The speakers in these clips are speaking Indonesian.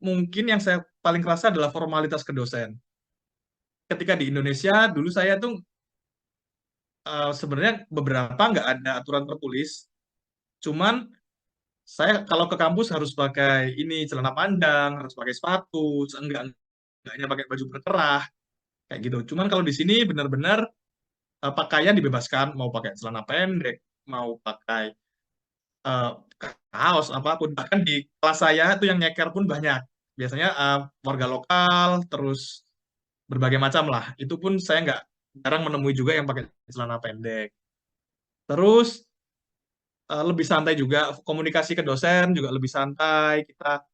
mungkin yang saya paling kerasa adalah formalitas ke dosen. Ketika di Indonesia, dulu saya tuh sebenarnya beberapa nggak ada aturan tertulis, cuman saya kalau ke kampus harus pakai ini celana panjang, harus pakai sepatu, enggaknya pakai baju berkerah, kayak gitu. Cuman kalau di sini benar-benar pakaian dibebaskan, mau pakai celana pendek, mau pakai eh, kaos apapun. Bahkan di kelas saya itu yang nyeker pun banyak. Biasanya warga lokal, terus berbagai macam lah. Itu pun saya nggak jarang menemui juga yang pakai celana pendek. Terus lebih santai juga, komunikasi ke dosen juga lebih santai. Kita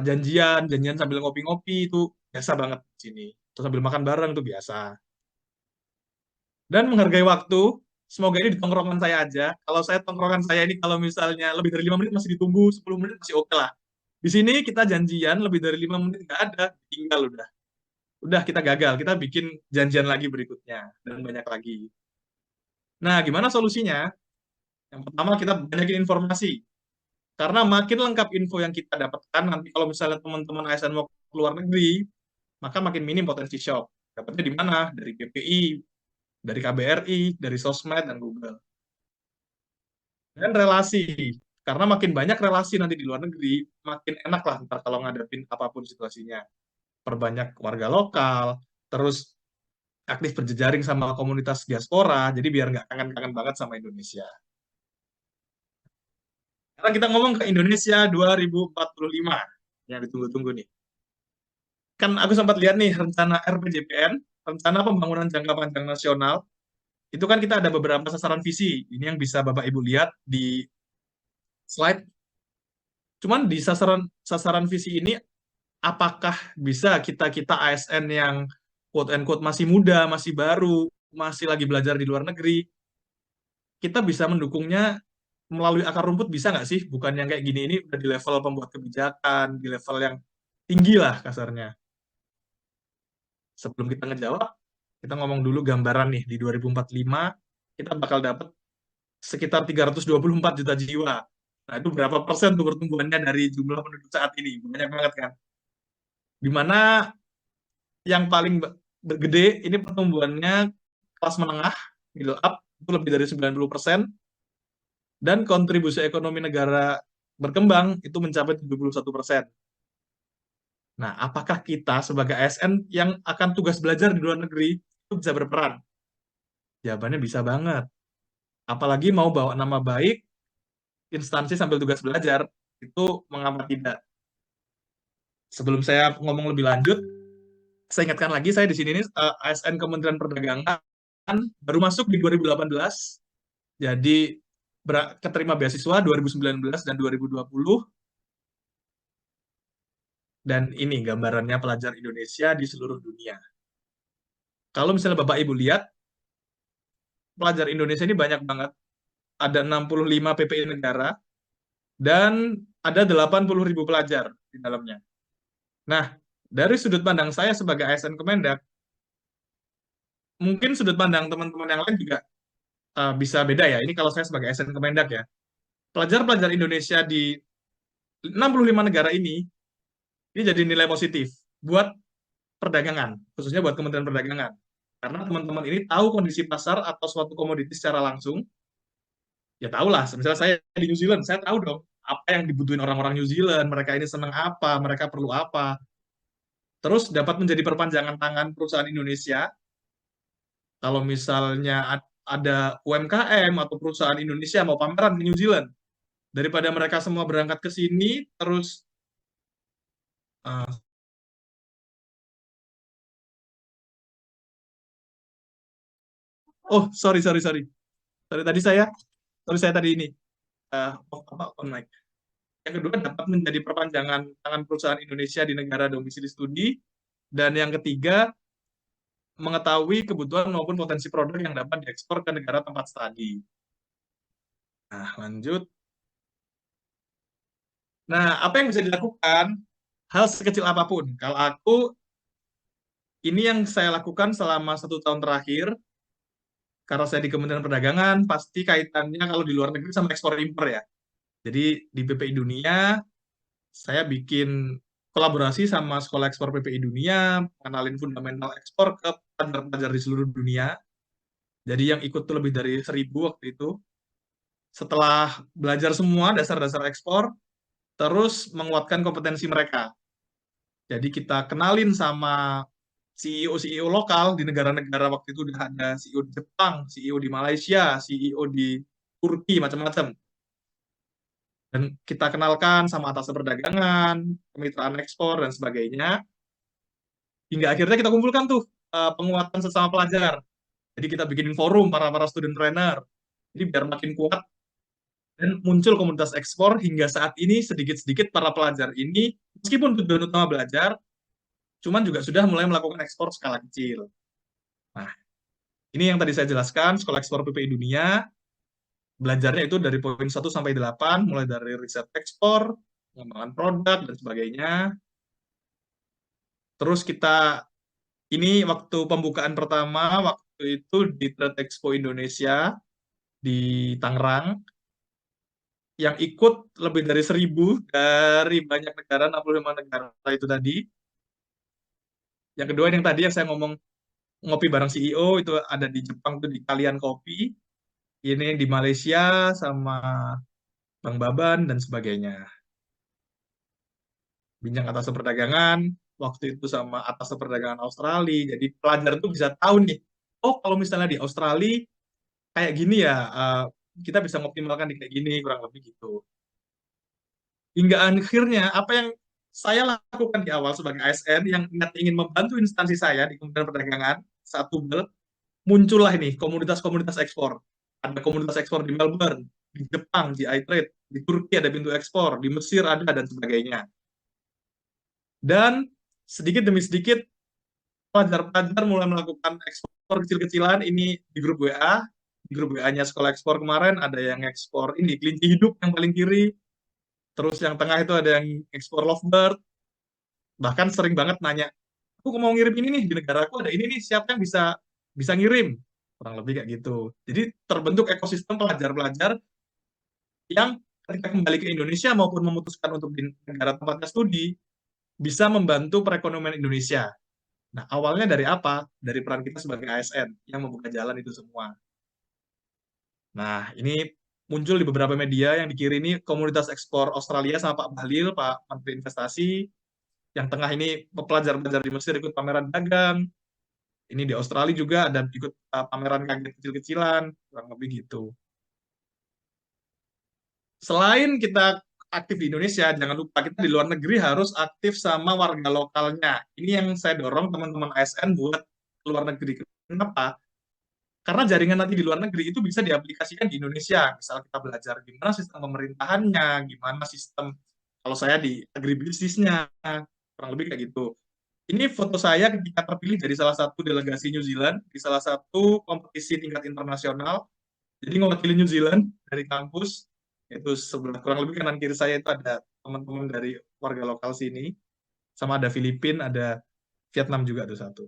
janjian sambil ngopi-ngopi itu biasa banget di sini. Terus sambil makan bareng itu biasa. Dan menghargai waktu, semoga ini di tongkrongan saya aja. Kalau saya tongkrongan saya ini kalau misalnya lebih dari 5 menit masih ditunggu, 10 menit masih oke lah. Di sini kita janjian lebih dari 5 menit nggak ada, tinggal udah. Udah kita gagal, kita bikin janjian lagi berikutnya dan banyak lagi. Nah, gimana solusinya? Yang pertama kita banyakin informasi. Karena makin lengkap info yang kita dapatkan, nanti kalau misalnya teman-teman ASN mau ke luar negeri, maka makin minim potensi shock. Dapatnya di mana? Dari PPI, dari KBRI, dari sosmed, dan Google. Dan relasi. Karena makin banyak relasi nanti di luar negeri, makin enak lah ntar kalau ngadepin apapun situasinya. Perbanyak warga lokal, terus aktif berjejaring sama komunitas diaspora, jadi biar nggak kangen-kangen banget sama Indonesia. Sekarang kita ngomong ke Indonesia 2045, yang ditunggu-tunggu nih. Kan aku sempat lihat nih rencana RPJPN, rencana pembangunan jangka panjang nasional, itu kan kita ada beberapa sasaran visi. Ini yang bisa Bapak Ibu lihat di slide. Cuman di sasaran sasaran visi ini, apakah bisa kita ASN yang quote and quote masih muda, masih baru, masih lagi belajar di luar negeri, kita bisa mendukungnya melalui akar rumput bisa nggak sih? Bukan yang kayak gini, ini udah di level pembuat kebijakan, di level yang tinggi lah kasarnya. Sebelum kita ngejawab, kita ngomong dulu gambaran nih, di 2045 kita bakal dapat sekitar 324 juta jiwa. Nah, itu berapa persen tuh pertumbuhannya dari jumlah penduduk saat ini? Banyak banget kan? Dimana yang paling gede ini pertumbuhannya kelas menengah, middle up, itu lebih dari 90%, dan kontribusi ekonomi negara berkembang itu mencapai 71%. Nah, apakah kita sebagai ASN yang akan tugas belajar di luar negeri itu bisa berperan? Jawabannya bisa banget. Apalagi mau bawa nama baik instansi sambil tugas belajar, itu mengapa tidak? Sebelum saya ngomong lebih lanjut, saya ingatkan lagi, saya di sini ini ASN Kementerian Perdagangan baru masuk di 2018, jadi keterima beasiswa 2019 dan 2020, dan ini gambarannya pelajar Indonesia di seluruh dunia. Kalau misalnya Bapak Ibu lihat, pelajar Indonesia ini banyak banget, ada 65 PPI negara, dan ada 80.000 pelajar di dalamnya. Nah, dari sudut pandang saya sebagai ASN Kemendak, mungkin sudut pandang teman-teman yang lain juga bisa beda ya. Ini kalau saya sebagai ASN Kemendak ya. Pelajar-pelajar Indonesia di 65 negara ini jadi nilai positif buat perdagangan, khususnya buat Kementerian Perdagangan. Karena teman-teman ini tahu kondisi pasar atau suatu komoditi secara langsung, ya tahu lah. Misalnya saya di New Zealand, saya tahu dong apa yang dibutuhin orang-orang New Zealand, mereka ini senang apa, mereka perlu apa. Terus dapat menjadi perpanjangan tangan perusahaan Indonesia, kalau misalnya ada UMKM atau perusahaan Indonesia mau pameran di New Zealand, daripada mereka semua berangkat ke sini, terus uh, oh sorry sorry sorry sorry tadi saya tadi ini on mic. Yang kedua dapat menjadi perpanjangan tangan perusahaan Indonesia di negara domisili studi, dan yang ketiga mengetahui kebutuhan maupun potensi produk yang dapat diekspor ke negara tempat studi. Nah, lanjut. Nah, apa yang bisa dilakukan? Hal sekecil apapun. Kalau aku, ini yang saya lakukan selama 1 tahun terakhir, karena saya di Kementerian Perdagangan, pasti kaitannya kalau di luar negeri sama ekspor impor ya. Jadi di BPI Dunia, saya bikin kolaborasi sama Sekolah Ekspor PPI Dunia, kenalin fundamental ekspor ke pelajar-pelajar di seluruh dunia. Jadi yang ikut tuh lebih dari 1.000 waktu itu. Setelah belajar semua dasar-dasar ekspor, terus menguatkan kompetensi mereka. Jadi kita kenalin sama CEO-CEO lokal di negara-negara waktu itu udah ada CEO di Jepang, CEO di Malaysia, CEO di Turki, macam-macam. Dan kita kenalkan sama atas perdagangan, kemitraan ekspor, dan sebagainya. Hingga akhirnya kita kumpulkan tuh penguatan sesama pelajar. Jadi kita bikin forum para student trainer. Jadi biar makin kuat dan muncul komunitas ekspor hingga saat ini sedikit-sedikit para pelajar ini meskipun tujuan utama belajar, cuman juga sudah mulai melakukan ekspor skala kecil. Nah, ini yang tadi saya jelaskan, Sekolah Ekspor PPI Dunia, belajarnya itu dari poin 1 sampai 8, mulai dari riset ekspor, pengembangan produk, dan sebagainya. Terus kita, ini waktu pembukaan pertama, waktu itu di Trade Expo Indonesia, di Tangerang, yang ikut lebih dari 1.000 dari banyak negara, 65 negara itu tadi. Yang kedua, yang tadi yang saya ngomong, ngopi bareng CEO, itu ada di Jepang, itu di Kalian Kopi. Ini yang di Malaysia, sama Bang Baban, dan sebagainya. Bincang atas perdagangan, waktu itu sama atas perdagangan Australia. Jadi pelajar tuh bisa tahu nih, oh kalau misalnya di Australia kayak gini ya, kita bisa mengoptimalkan di kayak gini, kurang lebih gitu. Hingga akhirnya, apa yang saya lakukan di awal sebagai ASN yang ingin membantu instansi saya di Kementerian Perdagangan, saat tubel, muncullah ini komunitas-komunitas ekspor. Ada komunitas ekspor di Melbourne, di Jepang, di iTrade, di Turki ada pintu ekspor, di Mesir ada, dan sebagainya. Dan sedikit demi sedikit pelajar-pelajar mulai melakukan ekspor kecil-kecilan ini di grup WA. Di grup WA-nya Sekolah Ekspor kemarin ada yang ekspor ini kelinci hidup yang paling kiri, terus yang tengah itu ada yang ekspor lovebird. Bahkan sering banget nanya, aku mau ngirim ini nih di negara aku ada ini nih, siapa yang bisa bisa ngirim? Kurang lebih kayak gitu. Jadi terbentuk ekosistem pelajar-pelajar yang ketika kembali ke Indonesia maupun memutuskan untuk di negara tempatnya studi bisa membantu perekonomian Indonesia. Nah, awalnya dari apa? Dari peran kita sebagai ASN yang membuka jalan itu semua. Nah, ini muncul di beberapa media yang dikirimi komunitas ekspor Australia sama Pak Bahlil, Pak Menteri Investasi. Yang tengah ini pelajar-pelajar di Mesir ikut pameran dagang. Ini di Australia juga ada ikut pameran kaget kecil-kecilan, kurang lebih gitu. Selain kita aktif di Indonesia, jangan lupa kita di luar negeri harus aktif sama warga lokalnya. Ini yang saya dorong teman-teman ASN buat luar negeri. Kenapa? Karena jaringan nanti di luar negeri itu bisa diaplikasikan di Indonesia. Misal kita belajar gimana sistem pemerintahannya, gimana sistem, kalau saya di agribisnisnya, kurang lebih kayak gitu. Ini foto saya ketika terpilih jadi salah satu delegasi New Zealand di salah satu kompetisi tingkat internasional. Jadi ngewakili New Zealand dari kampus, itu sebelah kurang lebih kanan kiri saya itu ada teman-teman dari warga lokal sini, sama ada Filipina, ada Vietnam juga tuh satu.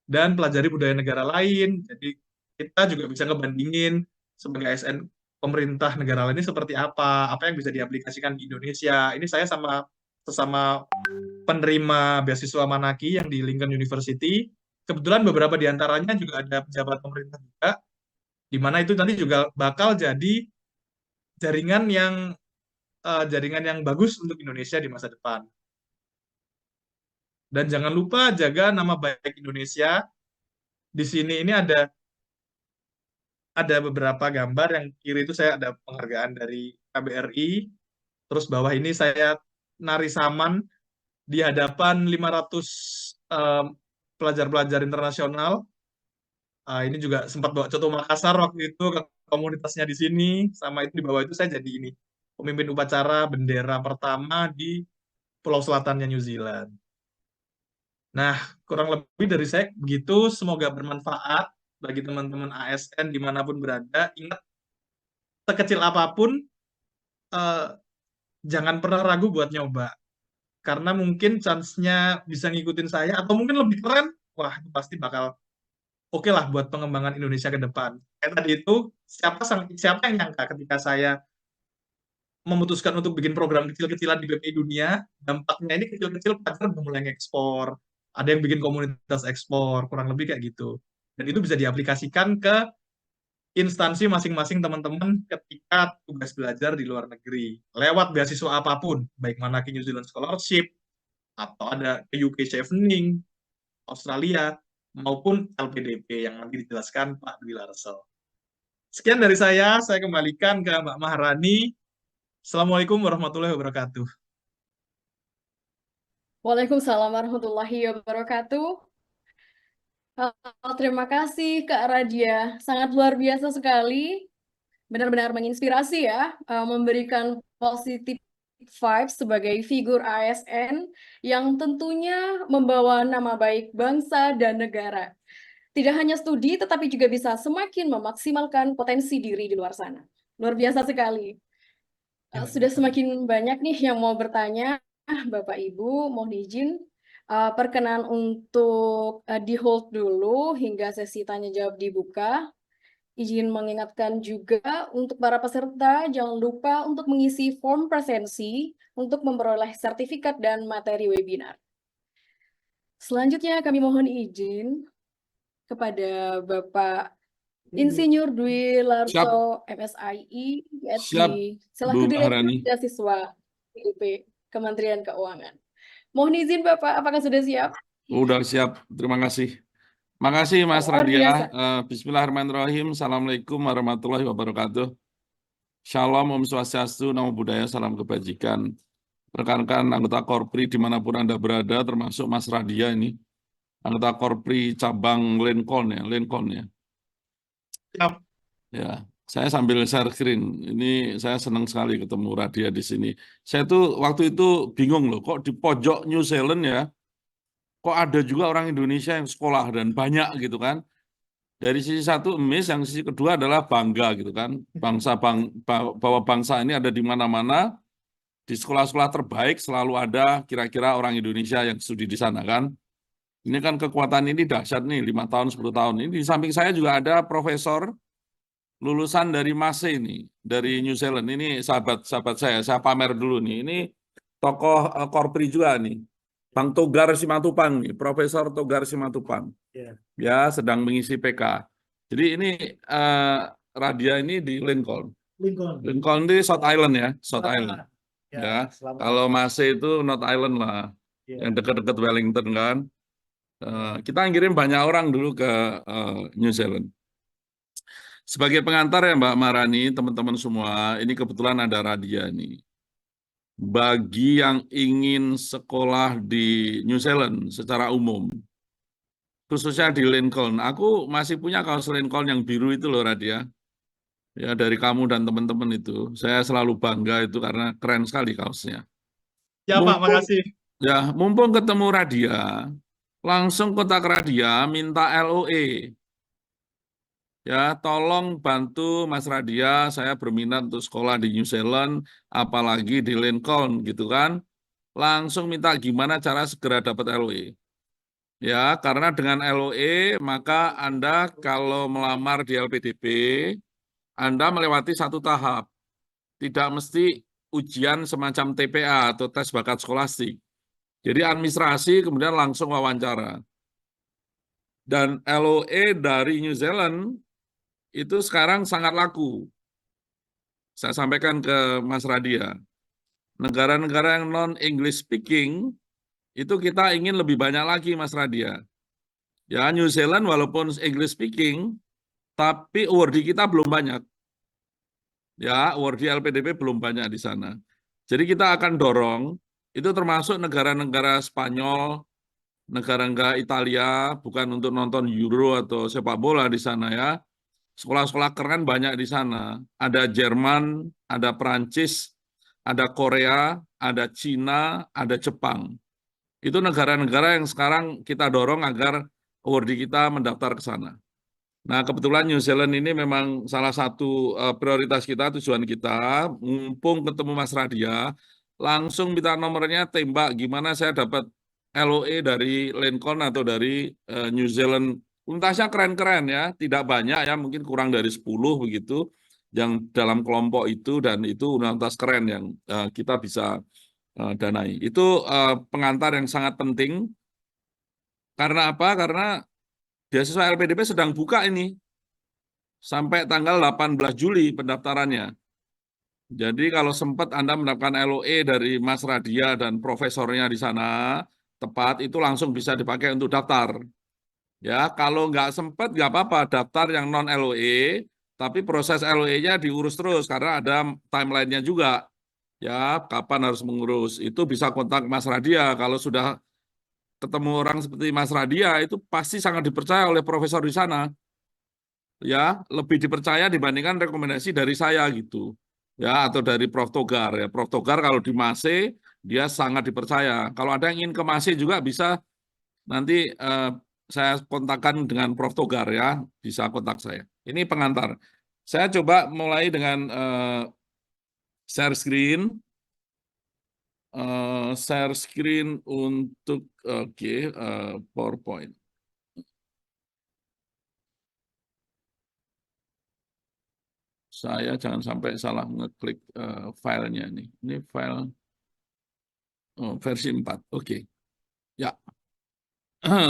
Dan pelajari budaya negara lain. Jadi kita juga bisa ngebandingin sebagai ASN pemerintah negara lain ini seperti apa yang bisa diaplikasikan di Indonesia. Ini saya sama sesama penerima beasiswa Manaki yang di Lincoln University. Kebetulan beberapa di antaranya juga ada pejabat pemerintah juga, di mana itu nanti juga bakal jadi jaringan yang bagus untuk Indonesia di masa depan. Dan jangan lupa jaga nama baik Indonesia. Di sini ini ada beberapa gambar, yang kiri itu saya ada penghargaan dari KBRI, terus bawah ini saya nari saman di hadapan 500 pelajar-pelajar internasional. Ini juga sempat bawa Coto Makassar waktu itu ke komunitasnya di sini, sama itu di bawah itu saya jadi ini pemimpin upacara bendera pertama di Pulau Selatannya New Zealand. Nah, kurang lebih dari saya begitu, semoga bermanfaat bagi teman-teman ASN dimanapun berada. Ingat, sekecil apapun, eh, jangan pernah ragu buat nyoba. Karena mungkin chance-nya bisa ngikutin saya, atau mungkin lebih keren, wah itu pasti bakal oke lah buat pengembangan Indonesia ke depan. Kayak tadi itu, siapa yang nyangka ketika saya memutuskan untuk bikin program kecil-kecilan di BPI Dunia, dampaknya ini kecil-kecil pelajar udah mulai ngekspor, ada yang bikin komunitas ekspor, kurang lebih kayak gitu. Dan itu bisa diaplikasikan ke instansi masing-masing teman-teman ketika tugas belajar di luar negeri. Lewat beasiswa apapun, baik mana ke New Zealand Scholarship, atau ada ke UK Chevening, Australia, maupun LPDP yang nanti dijelaskan Pak Dwi Larsel. Sekian dari saya kembalikan ke Mbak Maharani. Assalamualaikum warahmatullahi wabarakatuh. Waalaikumsalam warahmatullahi wabarakatuh. Terima kasih Kak Radia, sangat luar biasa sekali, benar-benar menginspirasi ya, memberikan positif vibes sebagai figur ASN yang tentunya membawa nama baik bangsa dan negara. Tidak hanya studi, tetapi juga bisa semakin memaksimalkan potensi diri di luar sana. Luar biasa sekali. Sudah semakin banyak nih yang mau bertanya. Bapak Ibu, mohon izin perkenan untuk di hold dulu hingga sesi tanya jawab dibuka. Izin mengingatkan juga untuk para peserta, jangan lupa untuk mengisi form presensi untuk memperoleh sertifikat dan materi webinar. Selanjutnya kami mohon izin kepada Bapak Insinyur Dwi Siap, Larso, MSII, PhD, siap, selaku Bu Direktur Maharani. Beasiswa IUP, Kementerian Keuangan. Mohon izin Bapak, apakah sudah siap? Udah siap, terima kasih. Makasih Mas Luar Radia. biasa. Bismillahirrahmanirrahim. Assalamualaikum warahmatullahi wabarakatuh. Shalom, Om Swastiastu, Namo Buddhaya, salam kebajikan. Rekan-rekan anggota Korpri dimanapun Anda berada, termasuk Mas Radia ini, anggota Korpri cabang Lincoln ya. Siap. Ya, saya sambil share screen. Ini saya senang sekali ketemu Radia di sini. Saya tuh waktu itu bingung loh, kok di pojok New Zealand ya, kok ada juga orang Indonesia yang sekolah dan banyak gitu kan. Dari sisi satu emis, yang sisi kedua adalah bangga gitu kan. Bahwa bangsa ini ada di mana-mana, di sekolah-sekolah terbaik selalu ada kira-kira orang Indonesia yang studi di sana kan. Ini kan kekuatan ini dahsyat nih, 5 tahun, 10 tahun. Ini di samping saya juga ada profesor lulusan dari MASE ini, dari New Zealand. Ini sahabat saya pamer dulu nih. Ini tokoh Korpri juga nih. Bang Togar Simatupang nih, Profesor Togar Simatupang. Ya, sedang mengisi PK. Jadi ini Radia ini di Lincoln. Lincoln di South Island ya, South Island. Ya, kalau MASE itu North Island lah, yang dekat-dekat Wellington kan. Kita ngirim banyak orang dulu ke New Zealand. Sebagai pengantar ya Mbak Marani, teman-teman semua, ini kebetulan ada Radia nih. Bagi yang ingin sekolah di New Zealand secara umum, khususnya di Lincoln, aku masih punya kaos Lincoln yang biru itu loh Radia. Ya dari kamu dan teman-teman itu, saya selalu bangga itu karena keren sekali kaosnya. Ya Pak, makasih. Ya, mumpung ketemu Radia, langsung kontak Radia minta LOE. Ya, tolong bantu Mas Radia, saya berminat untuk sekolah di New Zealand, apalagi di Lincoln, gitu kan. Langsung minta gimana cara segera dapat LOE. Ya, karena dengan LOE, maka Anda kalau melamar di LPDP, Anda melewati satu tahap. Tidak mesti ujian semacam TPA atau tes bakat skolastik. Jadi administrasi, kemudian langsung wawancara. Dan LOE dari New Zealand, itu sekarang sangat laku. Saya sampaikan ke Mas Radia, negara-negara yang non-English speaking, itu kita ingin lebih banyak lagi Mas Radia. Ya, New Zealand walaupun English speaking, tapi awardee kita belum banyak. Ya, awardee LPDP belum banyak di sana. Jadi kita akan dorong, itu termasuk negara-negara Spanyol, negara-negara Italia, bukan untuk nonton Euro atau sepak bola di sana ya. Sekolah-sekolah keren banyak di sana. Ada Jerman, ada Perancis, ada Korea, ada Cina, ada Jepang. Itu negara-negara yang sekarang kita dorong agar awardee kita mendaftar ke sana. Nah, kebetulan New Zealand ini memang salah satu prioritas kita, tujuan kita. Mumpung ketemu Mas Radia, langsung minta nomornya, tembak gimana saya dapat LOE dari Lincoln atau dari New Zealand. Untasnya keren-keren ya, tidak banyak ya, mungkin kurang dari 10 begitu. yang dalam kelompok itu, dan itu universitas keren yang kita bisa danai. Itu pengantar yang sangat penting. Karena apa? Karena beasiswa LPDP sedang buka ini sampai tanggal 18 Juli pendaftarannya. Jadi kalau sempat Anda mendapatkan LOE dari Mas Radia dan profesornya di sana, tepat, itu langsung bisa dipakai untuk daftar. Ya, kalau nggak sempat, nggak apa-apa, daftar yang non LOE, tapi proses LOE-nya diurus terus, karena ada timeline-nya juga. Ya, kapan harus mengurus. Itu bisa kontak Mas Radia. Kalau sudah ketemu orang seperti Mas Radia, itu pasti sangat dipercaya oleh profesor di sana. Ya, lebih dipercaya dibandingkan rekomendasi dari saya gitu. Ya, atau dari Prof. Togar. Ya, Prof. Togar kalau di MASE, dia sangat dipercaya. Kalau ada yang ingin ke MASE juga bisa, nanti saya kontakkan dengan Prof. Togar ya, bisa kontak saya. Ini pengantar. Saya coba mulai dengan share screen. Share screen untuk PowerPoint. Saya jangan sampai salah ngeklik filenya nih. Ini file versi 4. Oke. Ya.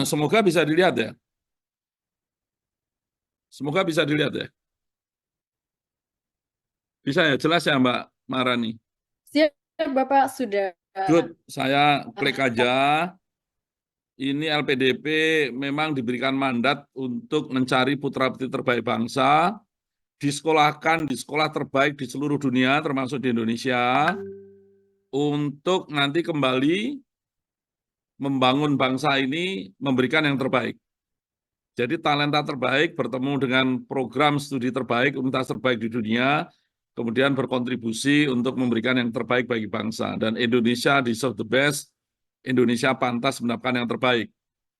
Semoga bisa dilihat ya. Semoga bisa dilihat ya. Bisa ya, jelas ya Mbak Marani. Siap, Bapak sudah. Good, saya klik aja. Ini LPDP memang diberikan mandat untuk mencari putra-putri terbaik bangsa, disekolahkan di sekolah terbaik di seluruh dunia, termasuk di Indonesia, untuk nanti kembali membangun bangsa ini, memberikan yang terbaik. Jadi talenta terbaik bertemu dengan program studi terbaik, universitas terbaik di dunia, kemudian berkontribusi untuk memberikan yang terbaik bagi bangsa. Dan Indonesia deserve the best, Indonesia pantas mendapatkan yang terbaik.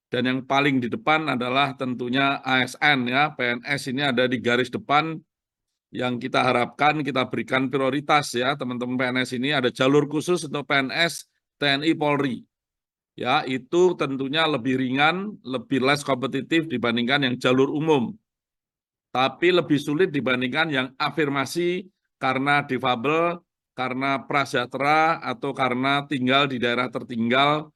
Dan yang paling di depan adalah tentunya ASN ya, PNS ini ada di garis depan yang kita harapkan kita berikan prioritas ya, teman-teman PNS ini ada jalur khusus untuk PNS TNI Polri. Ya, itu tentunya lebih ringan, lebih less kompetitif dibandingkan yang jalur umum. Tapi lebih sulit dibandingkan yang afirmasi karena difabel, karena prasejahtera, atau karena tinggal di daerah tertinggal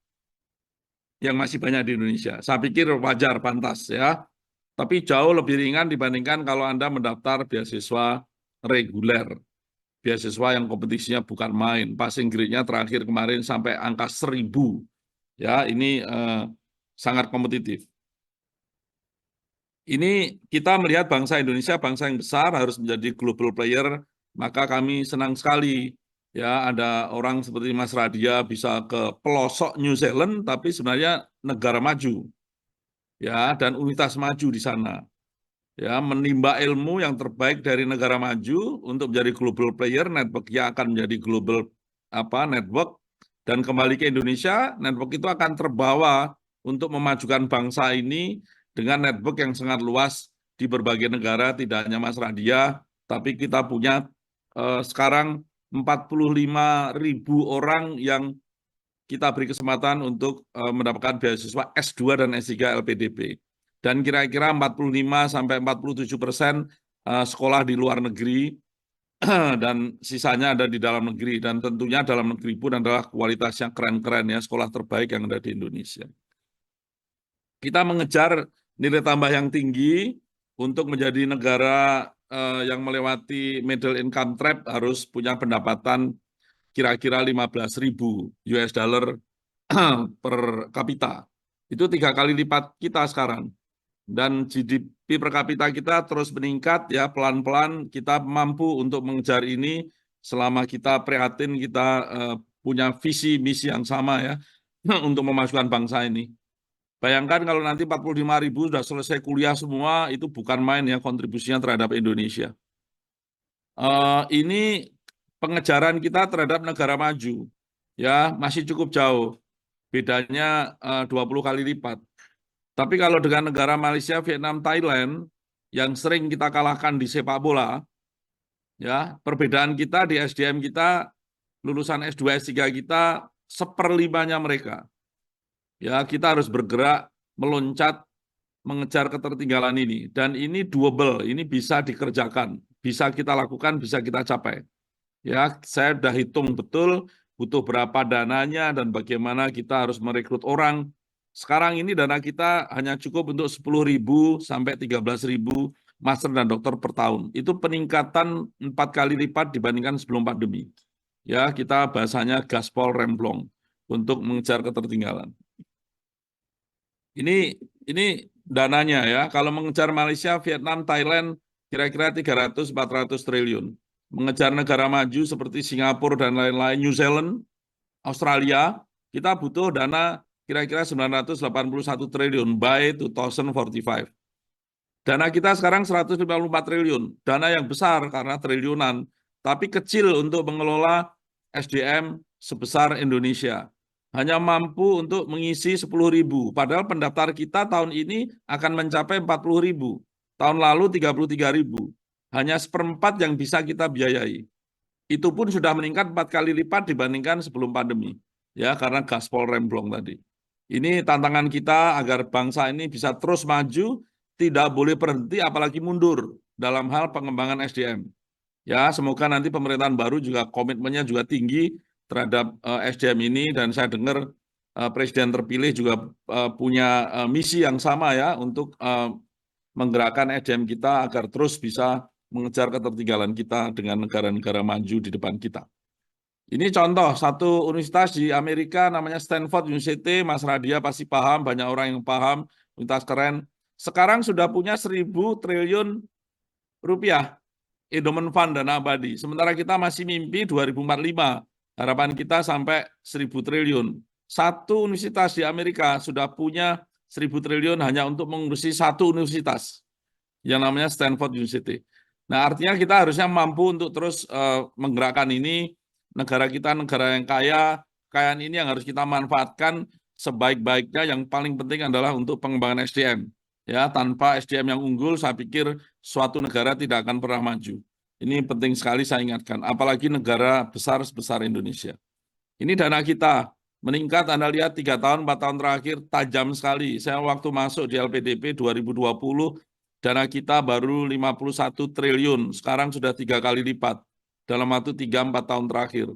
yang masih banyak di Indonesia. Saya pikir wajar, pantas ya. Tapi jauh lebih ringan dibandingkan kalau Anda mendaftar beasiswa reguler. Beasiswa yang kompetisinya bukan main. Passing grade-nya terakhir kemarin sampai angka 1000. Ya, ini sangat kompetitif. Ini kita melihat bangsa Indonesia, bangsa yang besar harus menjadi global player, maka kami senang sekali ya ada orang seperti Mas Radia bisa ke pelosok New Zealand, tapi sebenarnya negara maju, ya, dan universitas maju di sana, ya, menimba ilmu yang terbaik dari negara maju untuk menjadi global player, network-nya akan menjadi global network. Dan kembali ke Indonesia, network itu akan terbawa untuk memajukan bangsa ini dengan network yang sangat luas di berbagai negara, tidak hanya Mas Radia, tapi kita punya sekarang 45.000 orang yang kita beri kesempatan untuk mendapatkan beasiswa S2 dan S3 LPDP. Dan kira-kira 45-47% sekolah di luar negeri, dan sisanya ada di dalam negeri, dan tentunya dalam negeri pun adalah kualitas yang keren-keren ya, sekolah terbaik yang ada di Indonesia. Kita mengejar nilai tambah yang tinggi untuk menjadi negara yang melewati middle income trap harus punya pendapatan kira-kira 15.000 US dollar per kapita. Itu 3 kali lipat kita sekarang. Dan GDP per kapita kita terus meningkat ya, pelan-pelan kita mampu untuk mengejar ini selama kita prihatin, kita punya visi misi yang sama ya untuk memajukan bangsa ini. Bayangkan kalau nanti 45.000 sudah selesai kuliah semua, itu bukan main ya kontribusinya terhadap Indonesia. Ini pengejaran kita terhadap negara maju ya masih cukup jauh. Bedanya 20 kali lipat. Tapi kalau dengan negara Malaysia, Vietnam, Thailand, yang sering kita kalahkan di sepak bola, ya perbedaan kita di SDM kita, lulusan S2, S3 kita, 1/5-nya mereka. Ya, kita harus bergerak, meloncat, mengejar ketertinggalan ini. Dan ini doable, ini bisa dikerjakan, bisa kita lakukan, bisa kita capai. Ya, saya sudah hitung betul butuh berapa dananya dan bagaimana kita harus merekrut orang. Sekarang ini dana kita hanya cukup untuk 10.000 sampai 13.000 master dan dokter per tahun. Itu peningkatan 4 kali lipat dibandingkan sebelum pandemi. Ya, kita bahasanya gaspol remblong untuk mengejar ketertinggalan. Ini dananya ya. Kalau mengejar Malaysia, Vietnam, Thailand kira-kira 300-400 triliun. Mengejar negara maju seperti Singapura dan lain-lain, New Zealand, Australia, kita butuh dana kira-kira 981 triliun by 2045. Dana kita sekarang 154 triliun, dana yang besar karena triliunan, tapi kecil untuk mengelola SDM sebesar Indonesia. Hanya mampu untuk mengisi 10.000, padahal pendaftar kita tahun ini akan mencapai 40.000, tahun lalu 33.000. Hanya seperempat yang bisa kita biayai. Itu pun sudah meningkat 4 kali lipat dibandingkan sebelum pandemi. Ya, karena gaspol remblong tadi. Ini tantangan kita agar bangsa ini bisa terus maju, tidak boleh berhenti apalagi mundur dalam hal pengembangan SDM. Ya, semoga nanti pemerintahan baru juga komitmennya juga tinggi terhadap SDM ini, dan saya dengar Presiden terpilih juga punya misi yang sama ya untuk menggerakkan SDM kita agar terus bisa mengejar ketertinggalan kita dengan negara-negara maju di depan kita. Ini contoh satu universitas di Amerika namanya Stanford University, Mas Radia pasti paham, banyak orang yang paham, universitas keren. Sekarang sudah punya 1.000 triliun rupiah endowment fund dana abadi. Sementara kita masih mimpi 2045, harapan kita sampai 1.000 triliun. Satu universitas di Amerika sudah punya 1.000 triliun hanya untuk mengurusi satu universitas yang namanya Stanford University. Nah, artinya kita harusnya mampu untuk terus menggerakkan ini. Negara kita negara yang kaya, kekayaan ini yang harus kita manfaatkan sebaik-baiknya. Yang paling penting adalah untuk pengembangan SDM. Ya, tanpa SDM yang unggul, saya pikir suatu negara tidak akan pernah maju. Ini penting sekali saya ingatkan, apalagi negara besar sebesar Indonesia. Ini dana kita meningkat, Anda lihat 3 tahun, 4 tahun terakhir tajam sekali. Saya waktu masuk di LPDP 2020, dana kita baru 51 triliun, sekarang sudah 3 kali lipat dalam waktu 3-4 tahun terakhir.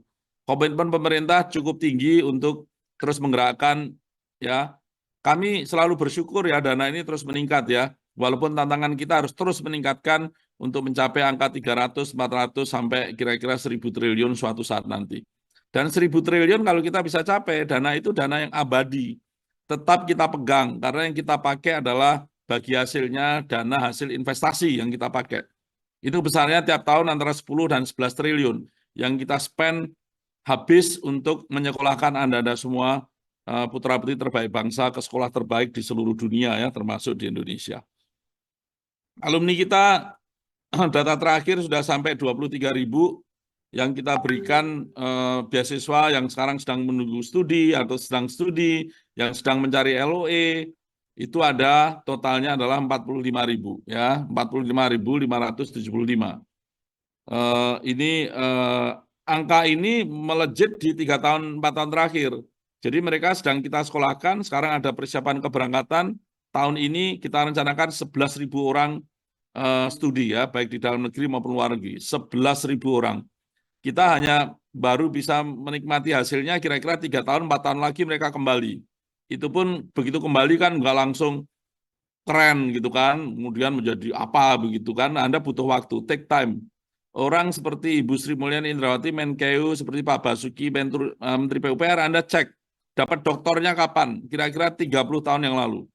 Komitmen pemerintah cukup tinggi untuk terus menggerakkan ya. Kami selalu bersyukur ya dana ini terus meningkat ya. Walaupun tantangan kita harus terus meningkatkan untuk mencapai angka 300, 400 sampai kira-kira 1.000 triliun suatu saat nanti. Dan 1.000 triliun kalau kita bisa capai, dana itu dana yang abadi. Tetap kita pegang karena yang kita pakai adalah bagi hasilnya dana hasil investasi yang kita pakai. Itu besarnya tiap tahun antara 10 dan 11 triliun yang kita spend habis untuk menyekolahkan Anda-Anda semua putra-putri terbaik bangsa ke sekolah terbaik di seluruh dunia ya, termasuk di Indonesia. Alumni kita data terakhir sudah sampai 23.000 yang kita berikan beasiswa yang sekarang sedang menunggu studi atau sedang studi, yang sedang mencari LOE. Itu ada totalnya adalah 45.000 ya, 45.575. Ini angka ini melejit di 3 tahun 4 tahun terakhir. Jadi mereka sedang kita sekolahkan, sekarang ada persiapan keberangkatan. Tahun ini kita rencanakan 11.000 orang studi ya, baik di dalam negeri maupun luar negeri. 11.000 orang. Kita hanya baru bisa menikmati hasilnya kira-kira 3 tahun 4 tahun lagi mereka kembali. Itu pun begitu kembali kan nggak langsung keren gitu kan, kemudian menjadi apa begitu kan, Anda butuh waktu, take time. Orang seperti Ibu Sri Mulyani Indrawati Menkeu, seperti Pak Basuki Menteri PUPR, Anda cek dapat doktornya kapan, kira-kira 30 tahun yang lalu.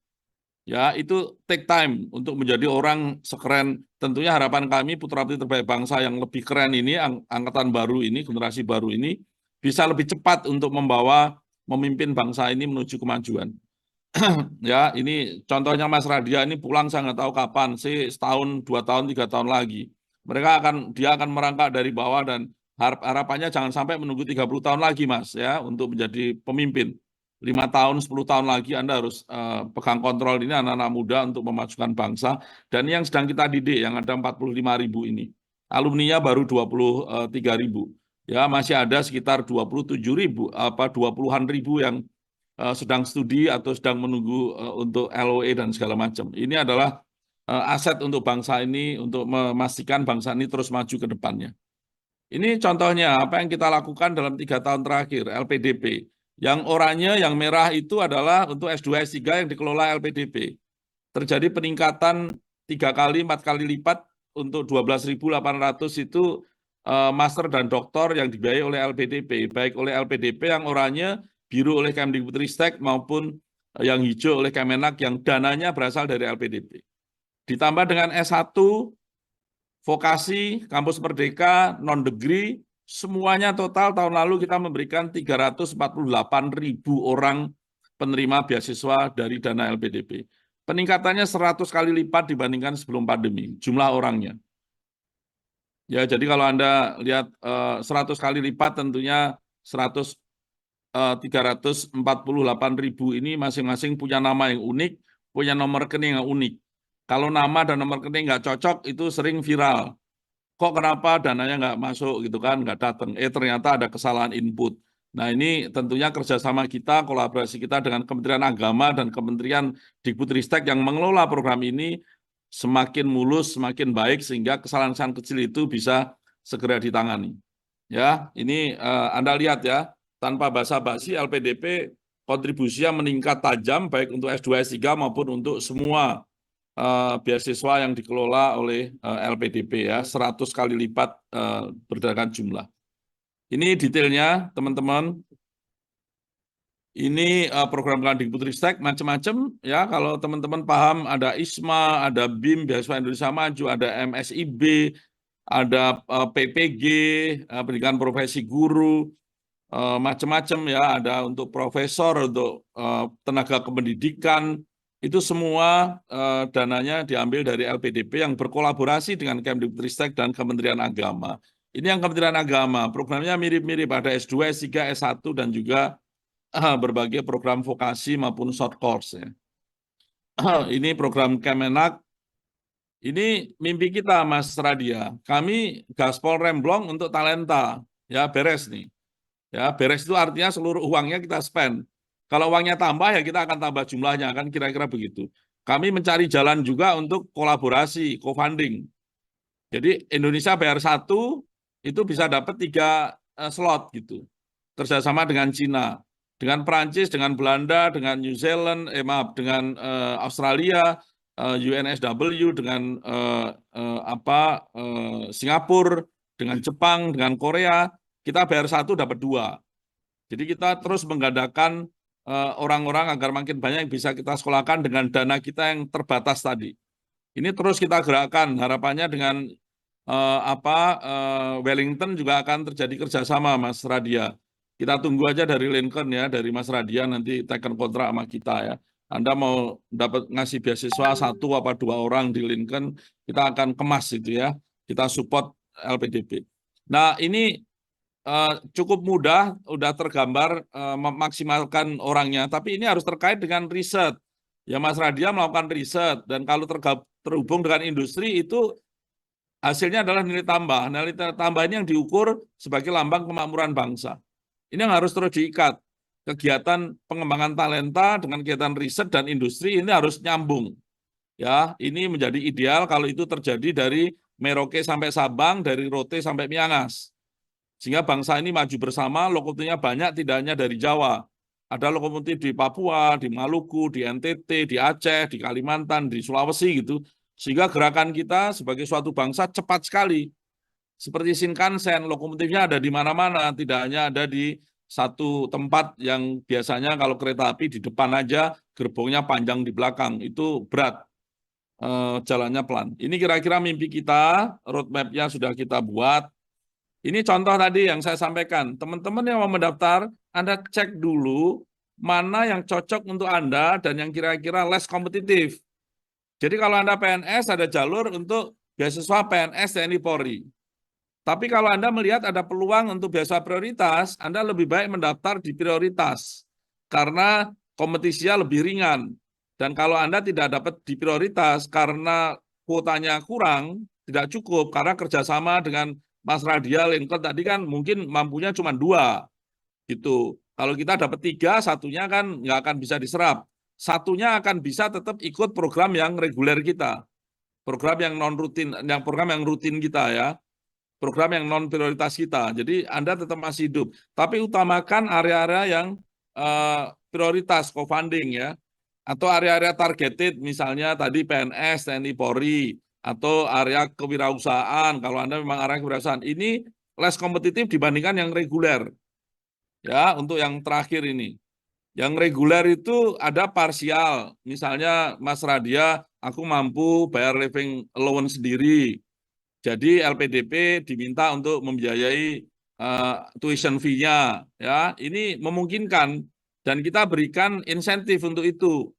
Ya, itu take time untuk menjadi orang sekeren. Tentunya harapan kami putra-putri terbaik bangsa yang lebih keren ini, angkatan baru ini, generasi baru ini, bisa lebih cepat untuk memimpin bangsa ini menuju kemajuan. Ya, ini contohnya Mas Radia ini pulang saya nggak tahu kapan sih, setahun, 2 tahun, 3 tahun lagi. Dia akan merangkak dari bawah dan harapannya jangan sampai menunggu 30 tahun lagi Mas ya untuk menjadi pemimpin. 5 tahun, 10 tahun lagi Anda harus pegang kontrol ini anak-anak muda untuk memajukan bangsa. Dan yang sedang kita didik yang ada 45.000 ini. Alumninya baru 23.000. Ya, masih ada sekitar 27.000 20-an ribu yang sedang studi atau sedang menunggu untuk LOE dan segala macam. Ini adalah aset untuk bangsa ini, untuk memastikan bangsa ini terus maju ke depannya. Ini contohnya apa yang kita lakukan dalam 3 tahun terakhir, LPDP. Yang oranye, yang merah itu adalah untuk S2, S3 yang dikelola LPDP. Terjadi peningkatan 3 kali, 4 kali lipat untuk 12.800 itu master dan doktor yang dibiayai oleh LPDP. Baik oleh LPDP yang oranye, biru oleh Kemdikbudristek maupun yang hijau oleh Kemenak yang dananya berasal dari LPDP. Ditambah dengan S1, vokasi, kampus merdeka, non-degree, semuanya total tahun lalu kita memberikan 348.000 orang penerima beasiswa dari dana LPDP. Peningkatannya 100 kali lipat dibandingkan sebelum pandemi, jumlah orangnya. Ya, jadi kalau Anda lihat 100 kali lipat tentunya 348.000 ini masing-masing punya nama yang unik, punya nomor rekening yang unik. Kalau nama dan nomor rekening nggak cocok, itu sering viral. Kok kenapa dananya nggak masuk gitu kan, nggak datang. Ternyata ada kesalahan input. Nah ini tentunya kerjasama kita, kolaborasi kita dengan Kementerian Agama dan Kementerian Dikbudristek yang mengelola program ini semakin mulus, semakin baik sehingga kesalahan-kesalahan kecil itu bisa segera ditangani. Ya, ini Anda lihat ya, tanpa basa-basi LPDP kontribusinya meningkat tajam baik untuk S2, S3 maupun untuk semua beasiswa yang dikelola oleh LPDP ya, 100 kali lipat berdasarkan jumlah. Ini detailnya teman-teman. Ini program Kemdikbudristek macam-macam ya. Kalau teman-teman paham ada ISMA, ada BIM Beasiswa Indonesia Maju, ada MSIB, ada PPG, pendidikan profesi guru, macam-macam ya. Ada untuk profesor, untuk tenaga kependidikan. Itu semua dananya diambil dari LPDP yang berkolaborasi dengan Kemdikbudristek dan Kementerian Agama. Ini yang Kementerian Agama, programnya mirip-mirip, ada S2, S3, S1, dan juga berbagai program vokasi maupun short course. Ya. Ini program Kemenak, ini mimpi kita Mas Radia. Kami Gaspol Remblong untuk talenta, ya beres nih. Ya beres itu artinya seluruh uangnya kita spend. Kalau uangnya tambah ya kita akan tambah jumlahnya, kan kira-kira begitu. Kami mencari jalan juga untuk kolaborasi, co-funding. Jadi Indonesia bayar 1, itu bisa dapat 3 slot gitu. Kerjasama dengan Cina, dengan Perancis, dengan Belanda, dengan New Zealand, dengan Australia, UNSW, dengan Singapura, dengan Jepang, dengan Korea, kita bayar 1 dapat 2. Jadi kita terus menggandakan orang-orang agar makin banyak yang bisa kita sekolahkan dengan dana kita yang terbatas tadi. Ini terus kita gerakkan, harapannya dengan Wellington juga akan terjadi kerjasama, Mas Radia. Kita tunggu aja dari Lincoln ya, dari Mas Radia nanti tekan kontrak sama kita ya. Anda mau dapat ngasih beasiswa 1 apa 2 orang di Lincoln, kita akan kemas itu ya. Kita support LPDP. Nah ini cukup mudah, udah tergambar memaksimalkan orangnya, tapi ini harus terkait dengan riset. Ya Mas Radia melakukan riset, dan kalau terhubung dengan industri itu hasilnya adalah nilai tambah. Nilai tambah ini yang diukur sebagai lambang kemakmuran bangsa. Ini yang harus terus diikat. Kegiatan pengembangan talenta dengan kegiatan riset dan industri ini harus nyambung. Ya, ini menjadi ideal kalau itu terjadi dari Merauke sampai Sabang, dari Rote sampai Miangas. Sehingga bangsa ini maju bersama, lokomotifnya banyak, tidak hanya dari Jawa. Ada lokomotif di Papua, di Maluku, di NTT, di Aceh, di Kalimantan, di Sulawesi gitu. Sehingga gerakan kita sebagai suatu bangsa cepat sekali. Seperti Shinkansen, lokomotifnya ada di mana-mana, tidak hanya ada di satu tempat yang biasanya kalau kereta api di depan aja, gerbongnya panjang di belakang. Itu berat, jalannya pelan. Ini kira-kira mimpi kita, roadmap-nya sudah kita buat. Ini contoh tadi yang saya sampaikan. Teman-teman yang mau mendaftar, Anda cek dulu mana yang cocok untuk Anda dan yang kira-kira less kompetitif. Jadi kalau Anda PNS, ada jalur untuk beasiswa PNS TNI Polri. Tapi kalau Anda melihat ada peluang untuk beasiswa prioritas, Anda lebih baik mendaftar di prioritas. Karena kompetisinya lebih ringan. Dan kalau Anda tidak dapat di prioritas karena kuotanya kurang, tidak cukup, karena kerjasama dengan Mas Radia, Lincoln tadi kan mungkin mampunya cuma 2. Gitu. Kalau kita dapat 3, satunya kan nggak akan bisa diserap. Satunya akan bisa tetap ikut program yang reguler kita. program yang non rutin, program yang rutin kita ya, program yang non prioritas kita. Jadi Anda tetap masih hidup, tapi utamakan area-area yang prioritas co-funding ya, atau area-area targeted, misalnya tadi PNS, TNI, Polri, atau area kewirausahaan. Kalau Anda memang area kewirausahaan, ini less kompetitif dibandingkan yang reguler. Ya, untuk yang terakhir ini. Yang reguler itu ada parsial. Misalnya Mas Radia, aku mampu bayar living allowance sendiri. Jadi LPDP diminta untuk membiayai tuition fee-nya. Ya, ini memungkinkan dan kita berikan insentif untuk itu.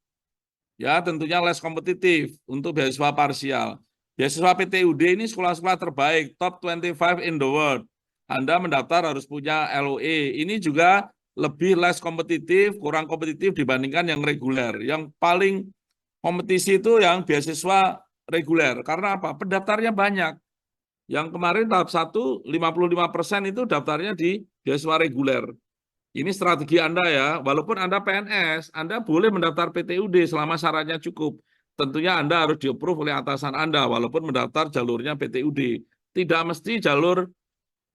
Ya, tentunya less kompetitif untuk beasiswa parsial. Beasiswa PTUD ini sekolah-sekolah terbaik, top 25 in the world. Anda mendaftar harus punya LOE. Ini juga lebih less kompetitif, kurang kompetitif dibandingkan yang reguler. Yang paling kompetisi itu yang beasiswa reguler. Karena apa? Pendaftarnya banyak. Yang kemarin tahap 1, 55% itu daftarnya di beasiswa reguler. Ini strategi Anda ya, walaupun Anda PNS, Anda boleh mendaftar PTUD selama syaratnya cukup. Tentunya Anda harus di-approve oleh atasan Anda, walaupun mendaftar jalurnya PTUD. Tidak mesti jalur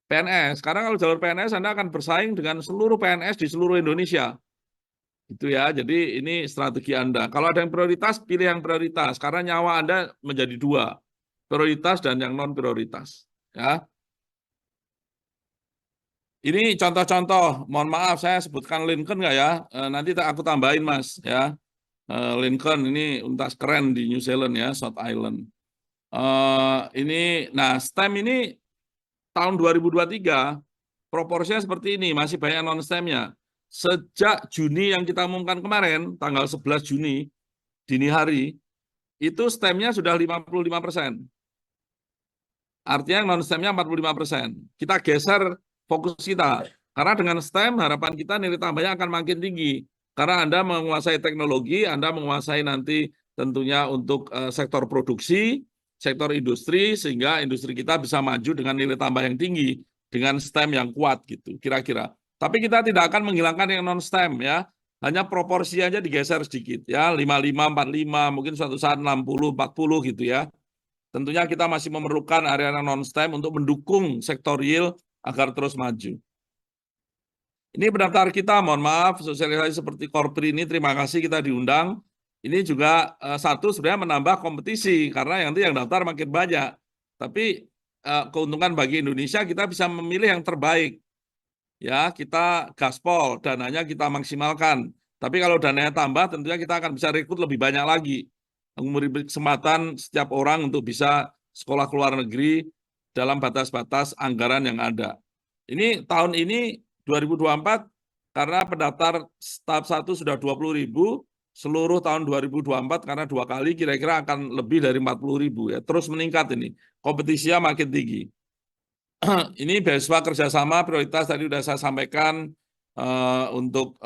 PNS, karena kalau jalur PNS Anda akan bersaing dengan seluruh PNS di seluruh Indonesia. Itu ya, jadi ini strategi Anda. Kalau ada yang prioritas, pilih yang prioritas, karena nyawa Anda menjadi 2, prioritas dan yang non-prioritas. Ya. Ini contoh-contoh, mohon maaf saya sebutkan Lincoln nggak ya? Nanti aku tambahin Mas ya. Lincoln ini untas keren di New Zealand ya, South Island. Ini, nah STEM ini tahun 2023 proporsinya seperti ini, masih banyak non-STEM-nya. Sejak Juni yang kita umumkan kemarin, tanggal 11 Juni, dini hari, itu STEM-nya sudah 55%. Artinya non-STEM-nya 45%. Kita geser fokus kita. Karena dengan STEM, harapan kita nilai tambahnya akan makin tinggi. Karena Anda menguasai teknologi, Anda menguasai nanti tentunya untuk sektor produksi, sektor industri, sehingga industri kita bisa maju dengan nilai tambah yang tinggi, dengan STEM yang kuat gitu, kira-kira. Tapi kita tidak akan menghilangkan yang non-STEM ya, hanya proporsi aja digeser sedikit ya, 55, 45, mungkin suatu saat 60, 40 gitu ya. Tentunya kita masih memerlukan area non-STEM untuk mendukung sektor real agar terus maju. Ini pendaftar kita, mohon maaf, sosialisasi seperti Korpri ini, terima kasih kita diundang. Ini juga satu sebenarnya menambah kompetisi, karena nanti yang daftar makin banyak. Tapi keuntungan bagi Indonesia, kita bisa memilih yang terbaik. Ya, kita gaspol, dananya kita maksimalkan. Tapi kalau dananya tambah, tentunya kita akan bisa rekrut lebih banyak lagi. Memberi kesempatan setiap orang untuk bisa sekolah ke luar negeri dalam batas-batas anggaran yang ada. Ini tahun ini 2024 karena pendaftar tahap 1 sudah 20.000, seluruh tahun 2024 karena 2 kali kira-kira akan lebih dari 40.000 ya. Terus meningkat ini, kompetisinya makin tinggi. Ini beasiswa kerjasama prioritas tadi sudah saya sampaikan untuk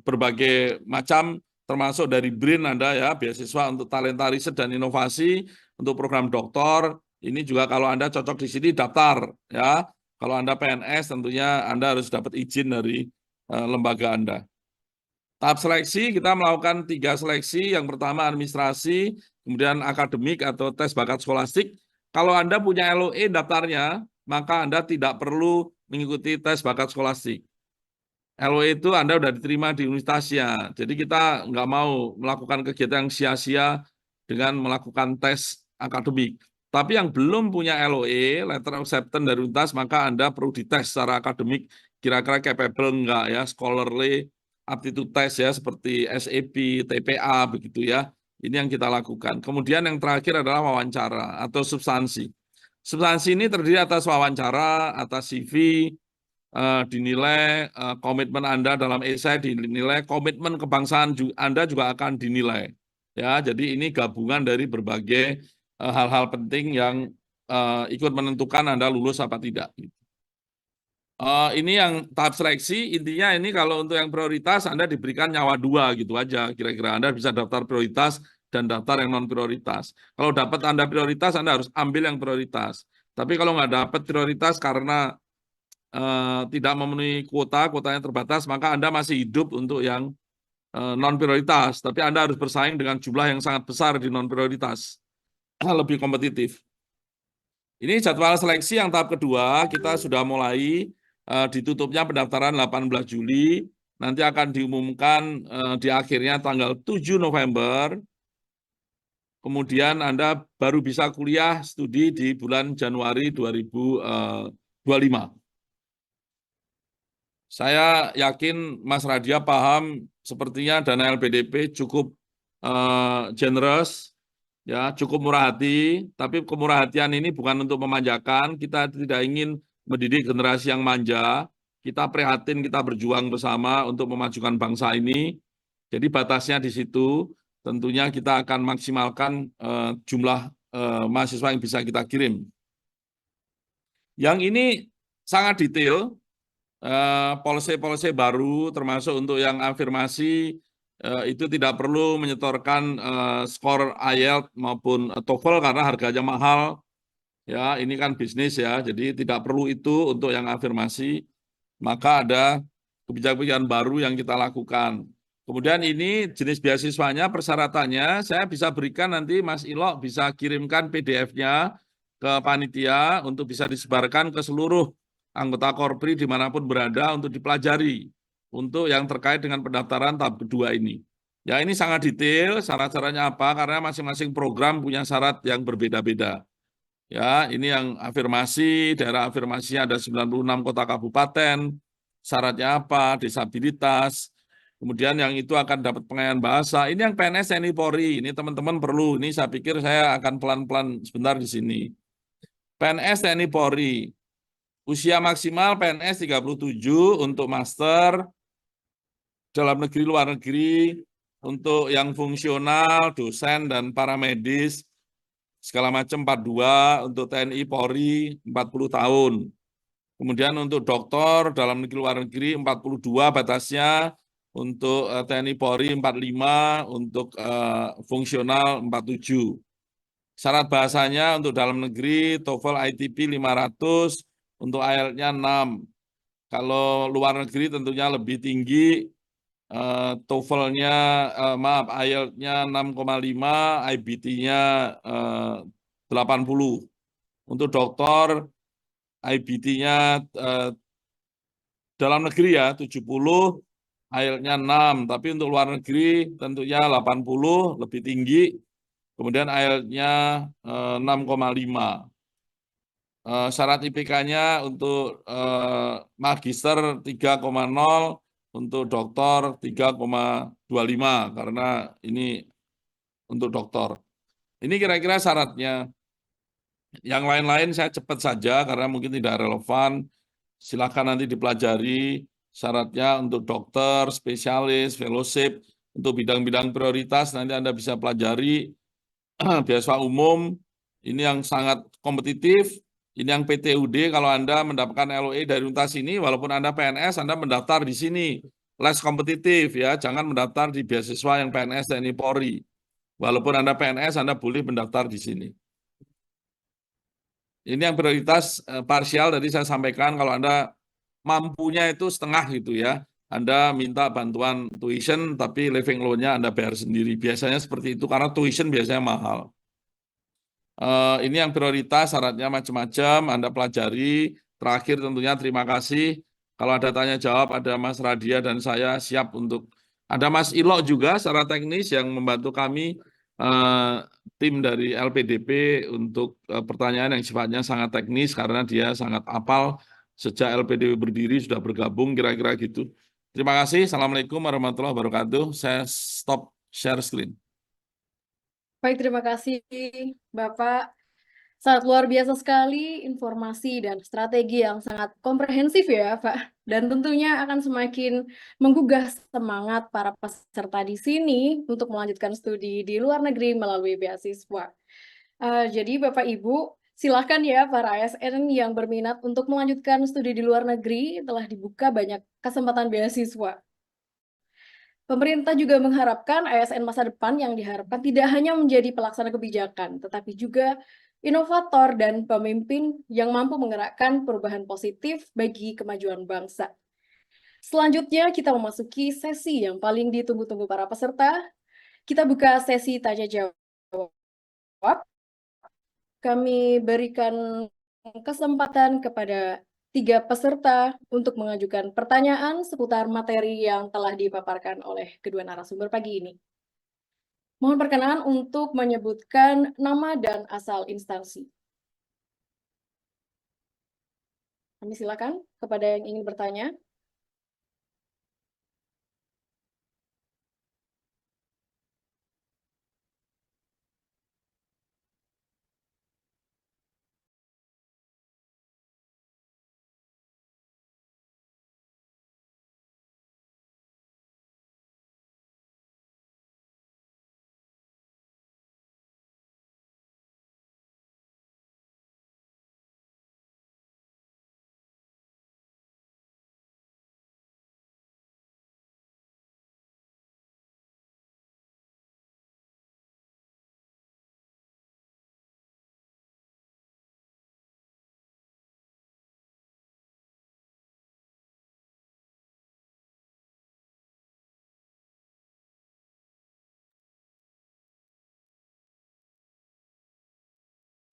berbagai macam, termasuk dari BRIN Anda ya, beasiswa untuk talenta riset dan inovasi, untuk program doktor. Ini juga kalau Anda cocok di sini daftar ya. Kalau Anda PNS tentunya Anda harus dapat izin dari lembaga Anda. Tahap seleksi kita melakukan 3 seleksi. Yang pertama administrasi, kemudian akademik atau tes bakat skolastik. Kalau Anda punya LOE daftarnya, maka Anda tidak perlu mengikuti tes bakat skolastik. LOE itu Anda sudah diterima di universitasnya. Jadi kita nggak mau melakukan kegiatan yang sia-sia dengan melakukan tes akademik. Tapi yang belum punya LOE, letter of acceptance dari universitas, maka Anda perlu dites secara akademik, kira-kira capable enggak ya, scholarly, aptitude test ya, seperti SAP, TPA, begitu ya. Ini yang kita lakukan. Kemudian yang terakhir adalah wawancara atau substansi. Substansi ini terdiri atas wawancara, atas CV, dinilai komitmen Anda dalam esai, dinilai komitmen kebangsaan Anda juga akan dinilai. Ya, jadi ini gabungan dari berbagai hal-hal penting yang ikut menentukan Anda lulus apa tidak. Ini yang tahap seleksi, intinya ini kalau untuk yang prioritas Anda diberikan nyawa 2 gitu aja, kira-kira Anda bisa daftar prioritas dan daftar yang non prioritas. Kalau dapat Anda prioritas, Anda harus ambil yang prioritas. Tapi kalau nggak dapat prioritas karena tidak memenuhi kuotanya terbatas, maka Anda masih hidup untuk yang non prioritas. Tapi Anda harus bersaing dengan jumlah yang sangat besar di non prioritas. lebih kompetitif. Ini jadwal seleksi yang tahap kedua, kita sudah mulai ditutupnya pendaftaran 18 Juli, nanti akan diumumkan di akhirnya tanggal 7 November, kemudian Anda baru bisa kuliah studi di bulan Januari 2025. Saya yakin Mas Radia paham, sepertinya dana LPDP cukup generous, ya cukup murah hati, tapi kemurahan ini bukan untuk memanjakan, kita tidak ingin mendidik generasi yang manja, kita prihatin, kita berjuang bersama untuk memajukan bangsa ini, jadi batasnya di situ, tentunya kita akan maksimalkan jumlah mahasiswa yang bisa kita kirim. Yang ini sangat detail, policy-policy baru termasuk untuk yang afirmasi itu tidak perlu menyetorkan skor IELTS maupun TOEFL karena harganya mahal. Ya, ini kan bisnis ya, jadi tidak perlu itu untuk yang afirmasi. Maka ada kebijakan baru yang kita lakukan. Kemudian ini jenis beasiswanya, persyaratannya saya bisa berikan nanti Mas Ilok bisa kirimkan PDF-nya ke panitia untuk bisa disebarkan ke seluruh anggota Korpri dimanapun berada untuk dipelajari untuk yang terkait dengan pendaftaran tahap kedua ini. Ya ini sangat detail, syarat-syaratnya apa, karena masing-masing program punya syarat yang berbeda-beda. Ya, ini yang afirmasi, daerah afirmasinya ada 96 kota kabupaten, syaratnya apa, disabilitas, kemudian yang itu akan dapat pengayaan bahasa. Ini yang PNS TNI Polri, ini teman-teman perlu, ini saya pikir saya akan pelan-pelan sebentar di sini. PNS TNI Polri, usia maksimal PNS 37 untuk master, dalam negeri, luar negeri, untuk yang fungsional, dosen, dan para medis, segala macam 42, untuk TNI Polri 40 tahun. Kemudian untuk doktor dalam negeri luar negeri 42 batasnya, untuk TNI Polri 45, untuk fungsional 47. Syarat bahasanya untuk dalam negeri TOEFL ITP 500, untuk IELTS-nya 6. Kalau luar negeri tentunya lebih tinggi, TOEFL-nya, maaf, IELTS-nya 6,5, IBT-nya 80. Untuk doktor, IBT-nya dalam negeri ya 70, IELTS-nya 6. Tapi untuk luar negeri tentunya 80, lebih tinggi. Kemudian IELTS-nya 6,5. Syarat IPK-nya untuk magister 3,0, untuk doktor 3,25 karena ini untuk doktor. Ini kira-kira syaratnya. Yang lain-lain saya cepat saja karena mungkin tidak relevan. Silakan nanti dipelajari syaratnya untuk dokter, spesialis, fellowship, untuk bidang-bidang prioritas nanti Anda bisa pelajari. Beasiswa umum, ini yang sangat kompetitif. Ini yang PTUD, kalau Anda mendapatkan LOE dari universitas ini, walaupun Anda PNS, Anda mendaftar di sini. Less kompetitif ya, jangan mendaftar di beasiswa yang PNS TNI Polri. Walaupun Anda PNS, Anda boleh mendaftar di sini. Ini yang prioritas parsial, tadi saya sampaikan kalau Anda mampunya itu setengah gitu ya. Anda minta bantuan tuition, tapi living loan-nya Anda bayar sendiri. Biasanya seperti itu, karena tuition biasanya mahal. Ini yang prioritas, syaratnya macam-macam, Anda pelajari. Terakhir tentunya terima kasih. Kalau ada tanya jawab, ada Mas Radia dan saya siap untuk. Ada Mas Ilok juga secara teknis yang membantu kami, tim dari LPDP untuk pertanyaan yang sifatnya sangat teknis karena dia sangat apal sejak LPDP berdiri sudah bergabung, kira-kira gitu. Terima kasih. Assalamualaikum warahmatullahi wabarakatuh. Saya stop share screen. Baik, terima kasih Bapak. Sangat luar biasa sekali informasi dan strategi yang sangat komprehensif ya, Pak. Dan tentunya akan semakin menggugah semangat para peserta di sini untuk melanjutkan studi di luar negeri melalui beasiswa. Jadi Bapak Ibu, silakan ya para ASN yang berminat untuk melanjutkan studi di luar negeri, telah dibuka banyak kesempatan beasiswa. Pemerintah juga mengharapkan ASN masa depan yang diharapkan tidak hanya menjadi pelaksana kebijakan, tetapi juga inovator dan pemimpin yang mampu menggerakkan perubahan positif bagi kemajuan bangsa. Selanjutnya kita memasuki sesi yang paling ditunggu-tunggu para peserta. Kita buka sesi tanya jawab. kami berikan kesempatan kepada 3 peserta untuk mengajukan pertanyaan seputar materi yang telah dipaparkan oleh kedua narasumber pagi ini. Mohon perkenan untuk menyebutkan nama dan asal instansi. Kami silakan kepada yang ingin bertanya.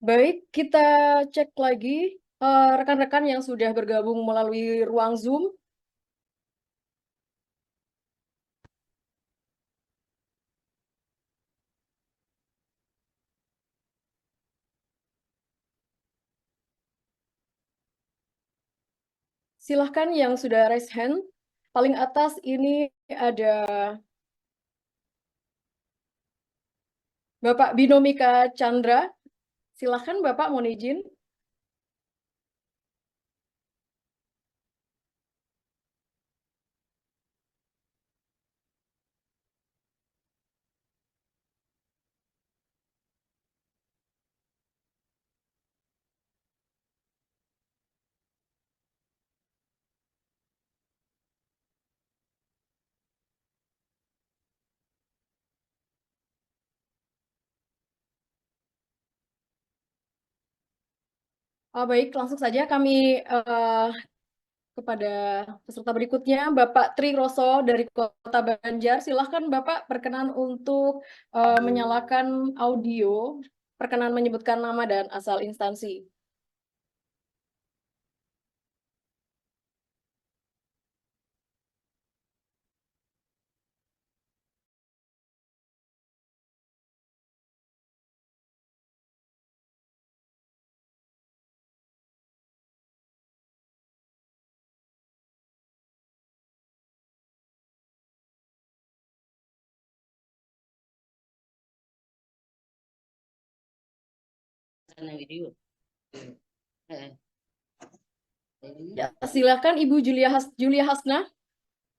Baik, kita cek lagi rekan-rekan yang sudah bergabung melalui ruang Zoom. Silahkan yang sudah raise hand. Paling atas ini ada Bapak Binomika Chandra. Silahkan Bapak, mohon izin. Baik, langsung saja kami kepada peserta berikutnya, Bapak Tri Roso dari Kota Banjar. Silahkan Bapak berkenan untuk menyalakan audio, perkenan menyebutkan nama dan asal instansi. Ya, silakan Ibu Julia Hasna,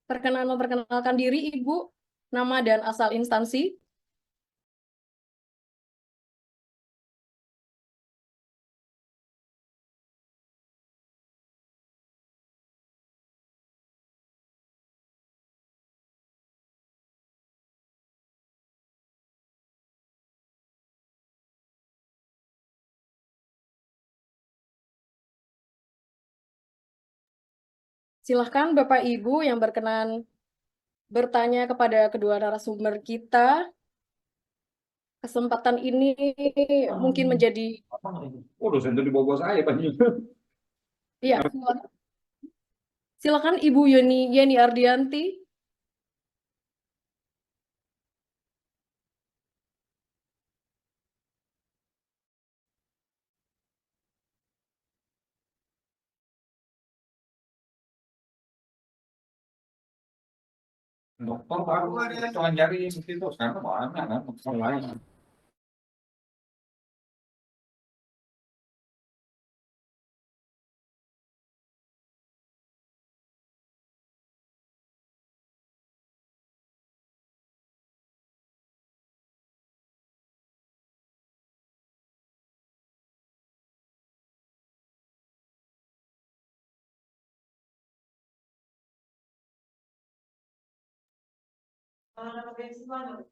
perkenan memperkenalkan diri Ibu, nama dan asal instansi. Silahkan Bapak Ibu yang berkenan bertanya kepada kedua narasumber kita. Kesempatan ini mungkin menjadi... Oh, dosen itu di bawah saya banyak. Iya, silakan Ibu Yeni Ardianti. Dokter baru ada cuma nyari itu sekarang mana kan masalah lain.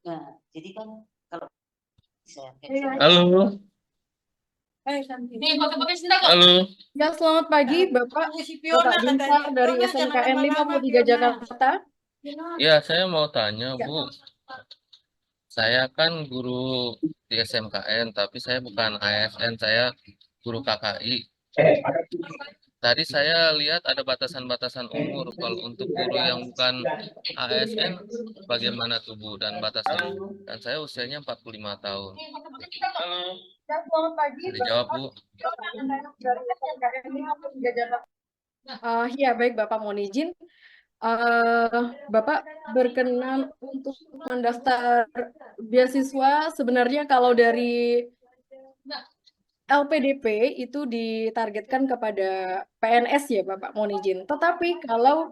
Nah, jadi kan kalau Halo, halo. Ya, selamat pagi Bapak Binsar dari SMKN 53 Jakarta. Ya, saya mau tanya, Ya. Bu. Saya kan guru di SMKN, tapi saya bukan ASN, saya guru KKI. Tadi saya lihat ada batasan-batasan umur. Kalau untuk guru yang bukan ASN, bagaimana tuh Bu dan batasnya? Dan saya usianya 45 tahun. Selamat pagi, Bisa dijawab Bu? Ya, baik Bapak, mohon izin. Bapak berkenan untuk mendaftar beasiswa. Sebenarnya kalau dari LPDP itu ditargetkan kepada PNS ya Bapak, mohon izin. Tetapi kalau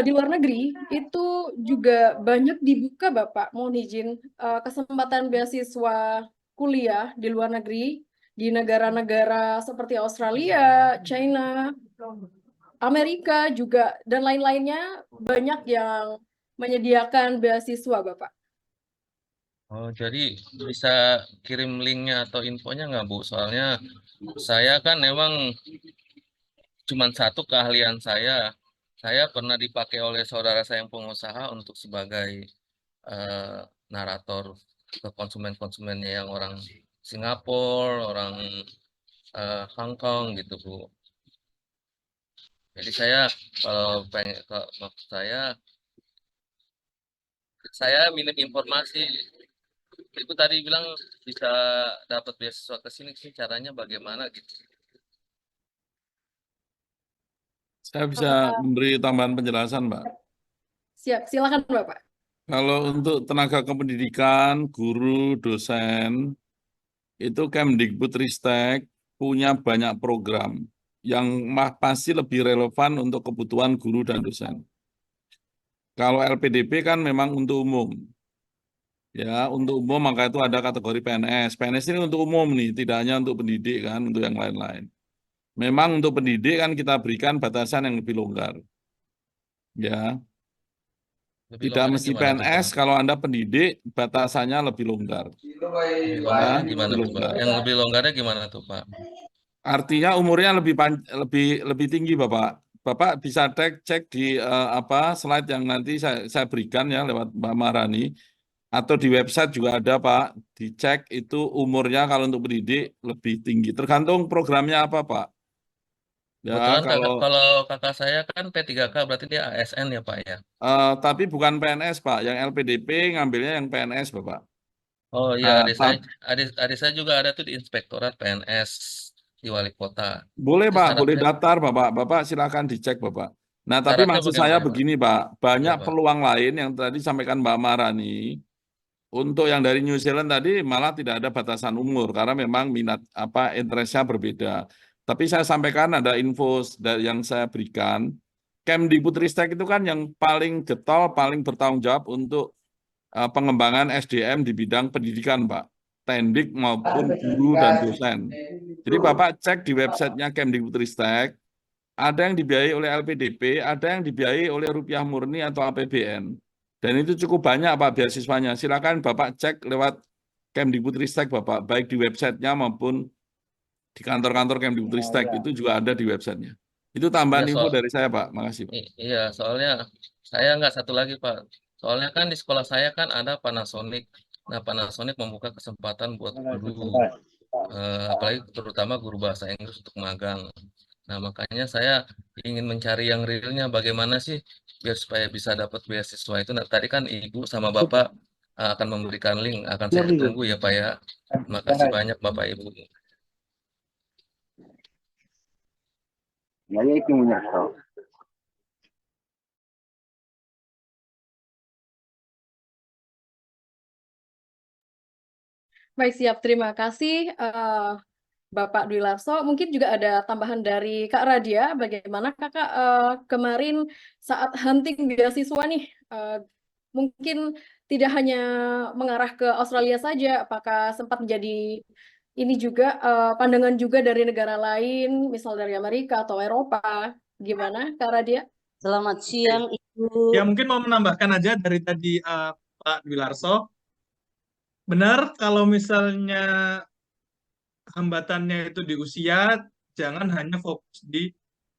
di luar negeri itu juga banyak dibuka Bapak, mohon izin, kesempatan beasiswa kuliah di luar negeri di negara-negara seperti Australia, China, Amerika juga dan lain-lainnya, banyak yang menyediakan beasiswa Bapak. Oh, jadi bisa kirim linknya atau infonya nggak Bu? Soalnya saya kan memang cuma satu keahlian saya. Saya pernah dipakai oleh saudara saya yang pengusaha untuk sebagai eh, narator ke konsumen-konsumennya yang orang Singapura, orang Hong Kong gitu Bu. Jadi saya kalau pengen, kalau maksud saya minim informasi. Ibu tadi bilang bisa dapat beasiswa ke sini sih, caranya bagaimana gitu. Saya bisa memberi tambahan penjelasan, Mbak. Siap, silakan Bapak. Kalau untuk tenaga kependidikan, guru, dosen, itu Kemdikbudristek punya banyak program yang pasti lebih relevan untuk kebutuhan guru dan dosen. Kalau LPDP kan memang untuk umum. Ya, untuk umum maka itu ada kategori PNS. PNS ini untuk umum nih, tidak hanya untuk pendidik kan, untuk yang lain-lain. Memang untuk pendidik kan kita berikan batasan yang lebih longgar. Ya, Lebih tidak longgarnya mesti gimana tuh Pak? PNS, kalau Anda pendidik batasannya lebih longgar. Lebih Ya, longgarnya gimana lebih tuh Pak? longgar. Yang lebih longgarnya gimana tuh Pak? Artinya umurnya lebih tinggi, Bapak. Bapak bisa cek di slide yang nanti saya berikan ya lewat Mbak Maharani, atau di website juga ada Pak. Dicek itu umurnya kalau untuk pendidik lebih tinggi. Tergantung programnya apa Pak. Ya Kebetulan kalau kalau kakak saya kan P3K, berarti dia ASN ya Pak ya? tapi bukan PNS Pak. Yang LPDP ngambilnya yang PNS Bapak. Oh iya, Nah, adik saya juga ada tuh di Inspektorat PNS di Wali Kota. boleh Itu Pak, boleh syaratnya daftar Bapak. Bapak silakan dicek Bapak. Nah, tapi syaratnya maksud saya bagaimana Pak? begini Pak, Iya banyak Pak. peluang lain yang tadi sampaikan Mbak Marani. Untuk yang dari New Zealand tadi malah tidak ada batasan umur karena memang minat interestnya berbeda. Tapi saya sampaikan ada info yang saya berikan. Kemdikbudristek itu kan yang paling getol, paling bertanggung jawab untuk pengembangan SDM di bidang pendidikan, Pak. Tendik maupun guru dan dosen. Jadi Bapak cek di websitenya Kemdikbudristek, ada yang dibiayai oleh LPDP, ada yang dibiayai oleh Rupiah Murni atau APBN. Dan itu cukup banyak Pak beasiswanya. Silakan Bapak cek lewat Kemdikbudristek Bapak, baik di websitenya maupun di kantor-kantor Kemdikbudristek. Itu juga ada di websitenya. Itu Iya tambahan info dari saya Pak. Makasih Pak. iya, soalnya saya nggak satu lagi Pak. Soalnya kan di sekolah saya kan ada Panasonic. Nah, Panasonic membuka kesempatan buat guru, apalagi terutama guru bahasa Inggris untuk magang. Nah, makanya saya ingin mencari yang realnya bagaimana sih biar supaya bisa dapat beasiswa itu. Nah, tadi kan Ibu sama Bapak akan memberikan link, akan saya tunggu ya Pak ya. Terima kasih banyak Bapak Ibu. Ya, itu menyesal. Baik, siap. Terima kasih Bapak Dwi Larso. Mungkin juga ada tambahan dari Kak Radia. Bagaimana Kakak kemarin saat hunting beasiswa nih, mungkin tidak hanya mengarah ke Australia saja, apakah sempat menjadi ini juga pandangan juga dari negara lain, misal dari Amerika atau Eropa? Gimana Kak Radia? Selamat siang Ibu. Ya, mungkin mau menambahkan aja dari tadi Pak Dwi Larso. Benar, kalau misalnya hambatannya itu di usia, jangan hanya fokus di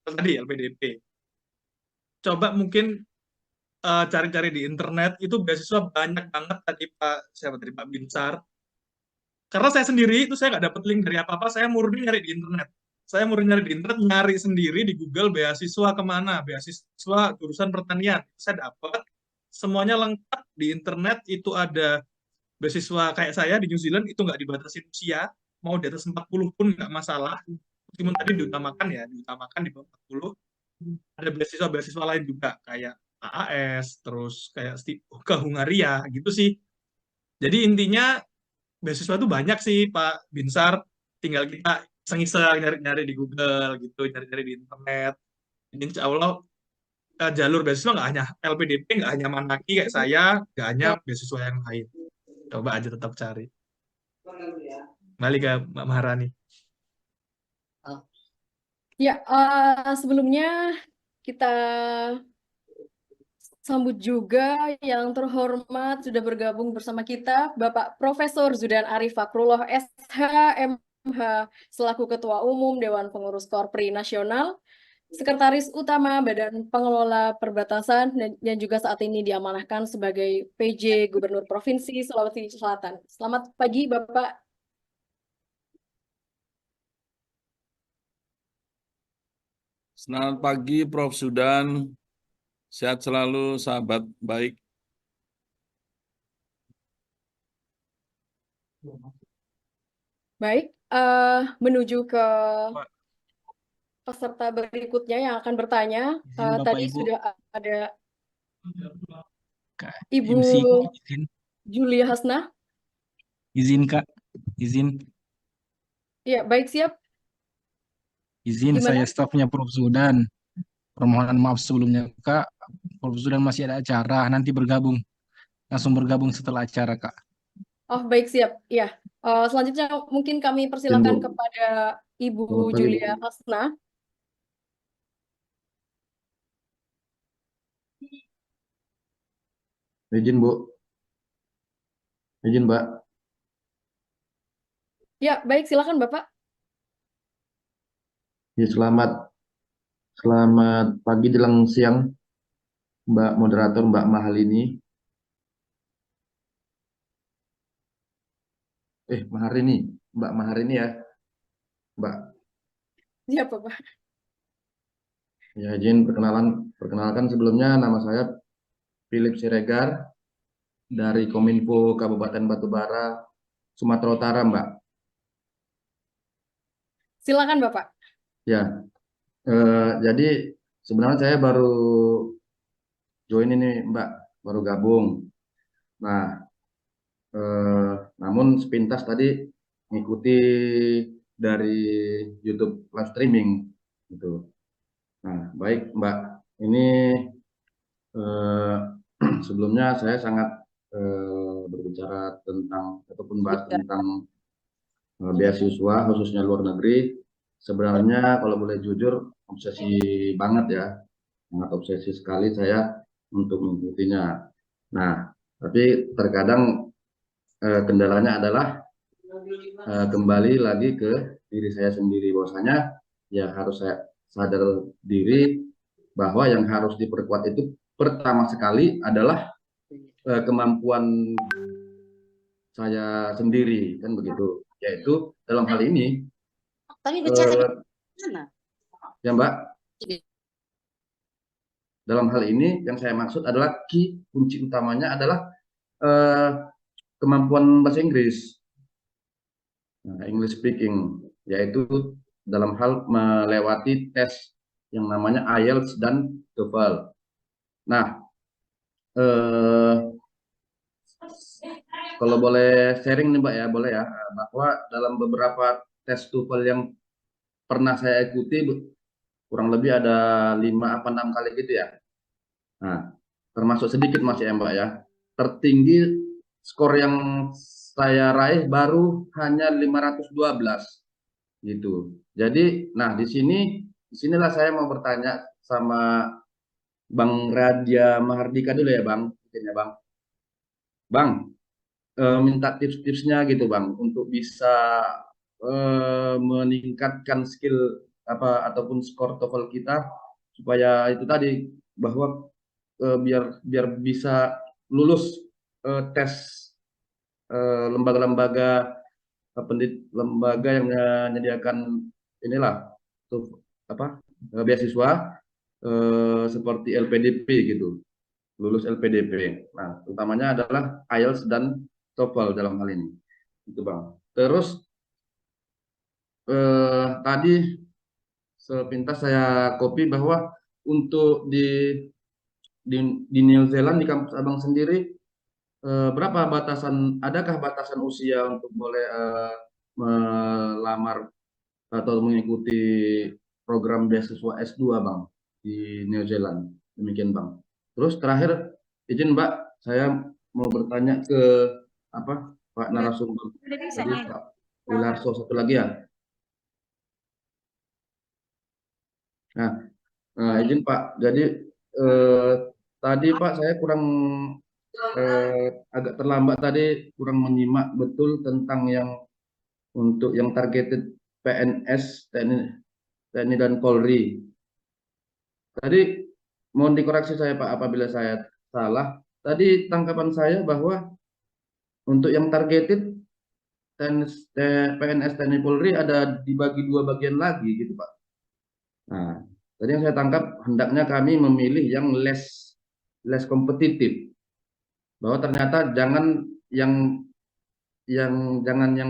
tadi LPDP. Coba mungkin cari-cari di internet, itu beasiswa banyak banget tadi Pak, siapa tadi Pak Binsar. Karena saya sendiri itu saya nggak dapat link dari apa-apa, saya murni nyari di internet. Saya murni nyari di internet, nyari sendiri di Google beasiswa kemana, beasiswa jurusan pertanian. Saya dapat semuanya lengkap di internet, itu ada beasiswa kayak saya di New Zealand itu nggak dibatasi usia, mau di atas 40 pun nggak masalah. Meskipun tadi diutamakan di bawah 40. Ada beasiswa-beasiswa lain juga kayak AAS, terus kayak ke Hungaria gitu sih. Jadi intinya beasiswa itu banyak sih Pak Binsar, tinggal kita iseng-iseng nyari-nyari di Google gitu, nyari-nyari di internet. Jadi insya Allah jalur beasiswa nggak hanya LPDP, nggak hanya Manaki kayak saya, nggak hanya beasiswa yang lain. Coba aja tetap cari. Balik ke Mbak Maharani. Ya, sebelumnya kita sambut juga yang terhormat sudah bergabung bersama kita, Bapak Profesor Zudan Arif Fakrullah SH MH selaku Ketua Umum Dewan Pengurus Korpri Nasional, Sekretaris Utama Badan Pengelola Perbatasan dan juga saat ini diamanahkan sebagai PJ Gubernur Provinsi Sulawesi Selatan. Selamat pagi, Bapak. Selamat pagi, Prof. Zudan. Sehat selalu, sahabat baik. Baik, menuju ke peserta berikutnya yang akan bertanya. Izin Bapak Tadi Ibu. sudah ada Kak, Ibu MC, izin, Julia Hasna. izin Kak, izin, Ya, baik, siap. izin Gimana? saya stafnya Prof. Zudan. Permohonan maaf sebelumnya Kak, Prof. Zudan masih ada acara, nanti langsung bergabung setelah acara Kak. Oh, baik, siap. Ya, selanjutnya mungkin kami persilakan kepada Ibu Julia Hasna. Izin Bu, izin Mbak. Ya, baik, silakan Bapak. Ya, selamat pagi jelang siang, Mbak Moderator, Mbak Mahalini. Maharini, Mbak Maharini ya, Mbak. Ya, Bapak. Ya, izin perkenalkan sebelumnya nama saya Philip Siregar dari Kominfo Kabupaten Batubara, Sumatera Utara, Mbak. Silakan Bapak. Ya, jadi sebenarnya saya baru join ini Mbak, baru gabung. Nah, namun sepintas tadi mengikuti dari YouTube live streaming gitu. Nah, baik Mbak, ini sebelumnya saya sangat berbicara tentang ataupun bahas tentang beasiswa khususnya luar negeri. Sebenarnya kalau boleh jujur obsesi banget ya, sangat obsesi sekali saya untuk mengikutinya. Nah, tapi terkadang kendalanya adalah kembali lagi ke diri saya sendiri, bahwasanya ya harus saya sadar diri bahwa yang harus diperkuat itu pertama sekali adalah kemampuan saya sendiri, kan begitu, yaitu dalam hal ini ya Mbak, dalam hal ini yang saya maksud adalah kunci utamanya adalah kemampuan bahasa Inggris. English speaking, yaitu dalam hal melewati tes yang namanya IELTS dan TOEFL. Nah, kalau boleh sharing nih Mbak ya, boleh ya, bahwa dalam beberapa tes TOEFL yang pernah saya ikuti, kurang lebih ada 5 apa 6 kali gitu ya. Nah, termasuk sedikit masih ya Mbak ya. Tertinggi skor yang saya raih baru hanya 512 gitu. Jadi, nah disinilah saya mau bertanya sama Bang Radia Mahardika dulu ya Bang, mungkin ya Bang. Bang, minta tips-tipsnya gitu Bang untuk bisa meningkatkan skill ataupun skor TOEFL kita supaya itu tadi bahwa biar bisa lulus tes lembaga-lembaga lembaga yang menyediakan inilah tuh apa beasiswa seperti LPDP gitu, lulus LPDP. Nah, utamanya adalah IELTS dan TOEFL dalam hal ini. Itu Bang. Terus tadi sepintas saya copy bahwa untuk di New Zealand, di kampus Abang sendiri, berapa adakah batasan usia untuk boleh melamar atau mengikuti program beasiswa S2 Bang di New Zealand? Demikian Bang. Terus terakhir, izin Mbak, saya mau bertanya ke Pak narasumber tadi, Pak Wilarso, satu lagi ya. Nah, izin Pak, jadi tadi Pak saya kurang agak terlambat tadi, kurang menyimak betul tentang yang untuk yang targeted PNS, TNI dan Polri. Tadi mohon dikoreksi saya Pak apabila saya salah. Tadi tangkapan saya bahwa untuk yang targeted PNS, TNI, Polri ada dibagi 2 bagian lagi gitu Pak. Nah, tadi yang saya tangkap hendaknya kami memilih yang less kompetitif. Bahwa ternyata jangan yang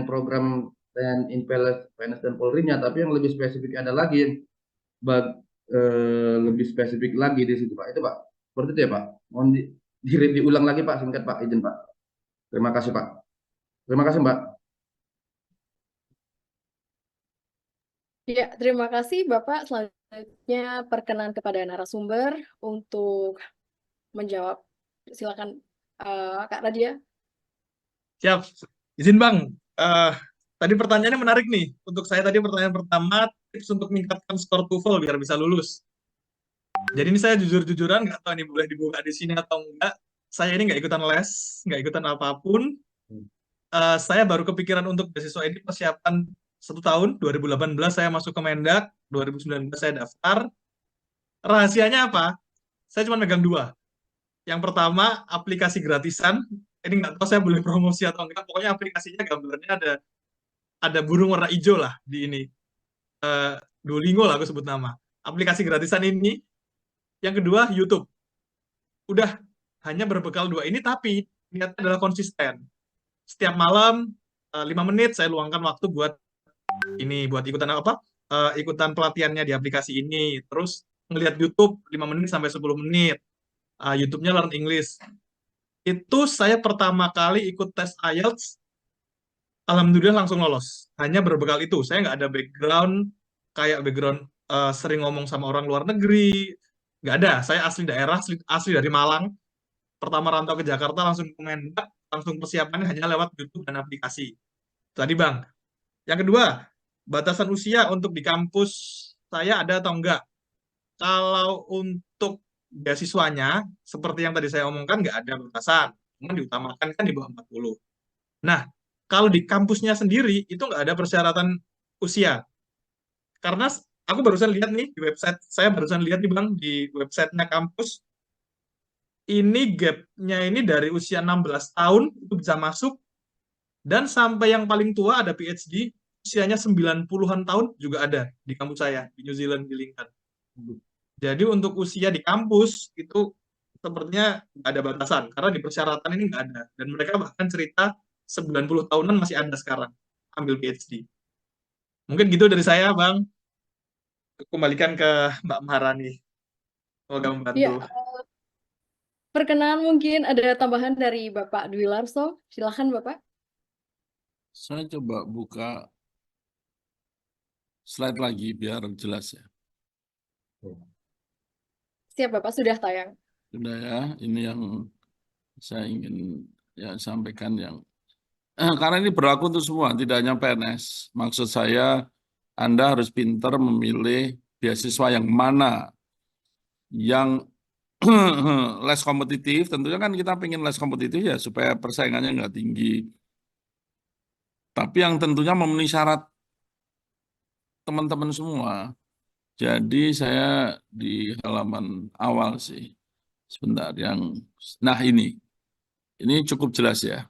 program TNI, PNS dan Polri-nya, tapi yang lebih spesifik ada lagi yang lebih spesifik lagi di situ Pak. Itu Pak. Seperti itu ya Pak. Mohon diulang lagi Pak, singkat Pak, izin Pak. Terima kasih Pak. Terima kasih Mbak. Ya, terima kasih Bapak. Selanjutnya perkenan kepada narasumber untuk menjawab. Silakan Kak Radia. Siap. Izin Bang, tadi pertanyaannya menarik nih. Untuk saya tadi pertanyaan pertama, tips untuk meningkatkan skor TOEFL biar bisa lulus. Jadi ini saya jujur-jujuran, nggak tahu ini boleh dibuka di sini atau enggak. Saya ini nggak ikutan les, nggak ikutan apapun. Saya baru kepikiran untuk beasiswa ini persiapan 1 tahun, 2018 saya masuk ke Mendak, 2019 saya daftar. Rahasianya apa? Saya cuma megang 2. Yang pertama, aplikasi gratisan. Ini nggak tahu saya boleh promosi atau enggak. Pokoknya aplikasinya gambarnya ada burung warna hijau lah di ini. Duolingo lah aku sebut nama. Aplikasi gratisan ini. Yang kedua, YouTube. Udah hanya berbekal 2 ini, tapi niatnya adalah konsisten. Setiap malam 5 menit saya luangkan waktu buat ikutan ikutan pelatihannya di aplikasi ini. Terus ngelihat YouTube 5 menit sampai 10 menit. YouTube-nya Learn English. Itu saya pertama kali ikut tes IELTS, alhamdulillah langsung lolos. Hanya berbekal itu. Saya nggak ada background sering ngomong sama orang luar negeri. Nggak ada. Saya asli daerah, asli dari Malang. Pertama rantau ke Jakarta langsung ke Mendak, langsung persiapannya hanya lewat YouTube dan aplikasi. Tadi Bang. Yang kedua, batasan usia untuk di kampus saya ada atau enggak? Kalau untuk beasiswanya, seperti yang tadi saya omongkan, nggak ada batasan. Cuma diutamakan kan di bawah 40. Nah, kalau di kampusnya sendiri, itu nggak ada persyaratan usia. Karena aku barusan lihat nih di website, saya barusan lihat nih Bang, di websitenya kampus, ini gap-nya ini dari usia 16 tahun, itu bisa masuk, dan sampai yang paling tua ada PhD, usianya 90-an tahun juga ada di kampus saya, di New Zealand, di Lincoln. Jadi untuk usia di kampus itu sepertinya nggak ada batasan, karena di persyaratan ini nggak ada. Dan mereka bahkan cerita 90 tahunan masih ada sekarang, ambil PhD. Mungkin gitu dari saya, Bang. Kembalikan ke Mbak Maharani. Semoga membantu. Ya, perkenalan mungkin ada tambahan dari Bapak Dwi Larso. Silakan Bapak. Saya coba buka slide lagi biar jelas ya. Siap Bapak, sudah tayang. Sudah ya, ini yang saya ingin sampaikan yang karena ini berlaku untuk semua, tidak hanya PNS. Maksud saya, Anda harus pintar memilih beasiswa yang mana yang less kompetitif. Tentunya kan kita pengen less kompetitif ya supaya persaingannya nggak tinggi. Tapi yang tentunya memenuhi syarat teman-teman semua. Jadi saya di halaman awal sih, sebentar nah ini cukup jelas ya.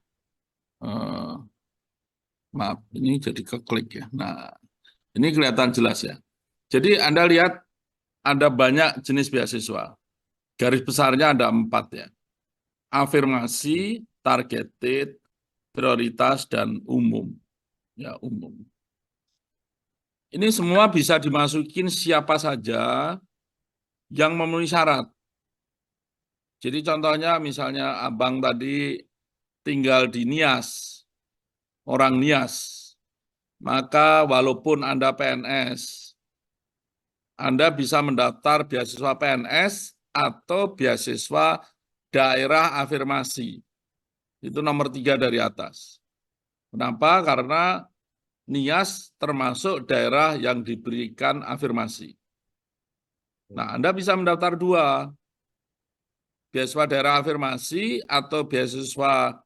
Maaf, ini jadi keklik ya. Nah, ini kelihatan jelas ya. Jadi Anda lihat ada banyak jenis beasiswa. Garis besarnya ada 4 ya. Afirmasi, targeted, prioritas, dan umum. Ya, umum. Ini semua bisa dimasukin siapa saja yang memenuhi syarat. Jadi contohnya misalnya abang tadi tinggal di Nias, orang Nias, maka walaupun Anda PNS, Anda bisa mendaftar beasiswa PNS atau beasiswa daerah afirmasi. Itu nomor 3 dari atas. Kenapa? Karena Nias termasuk daerah yang diberikan afirmasi. Nah, Anda bisa mendaftar 2, beasiswa daerah afirmasi atau beasiswa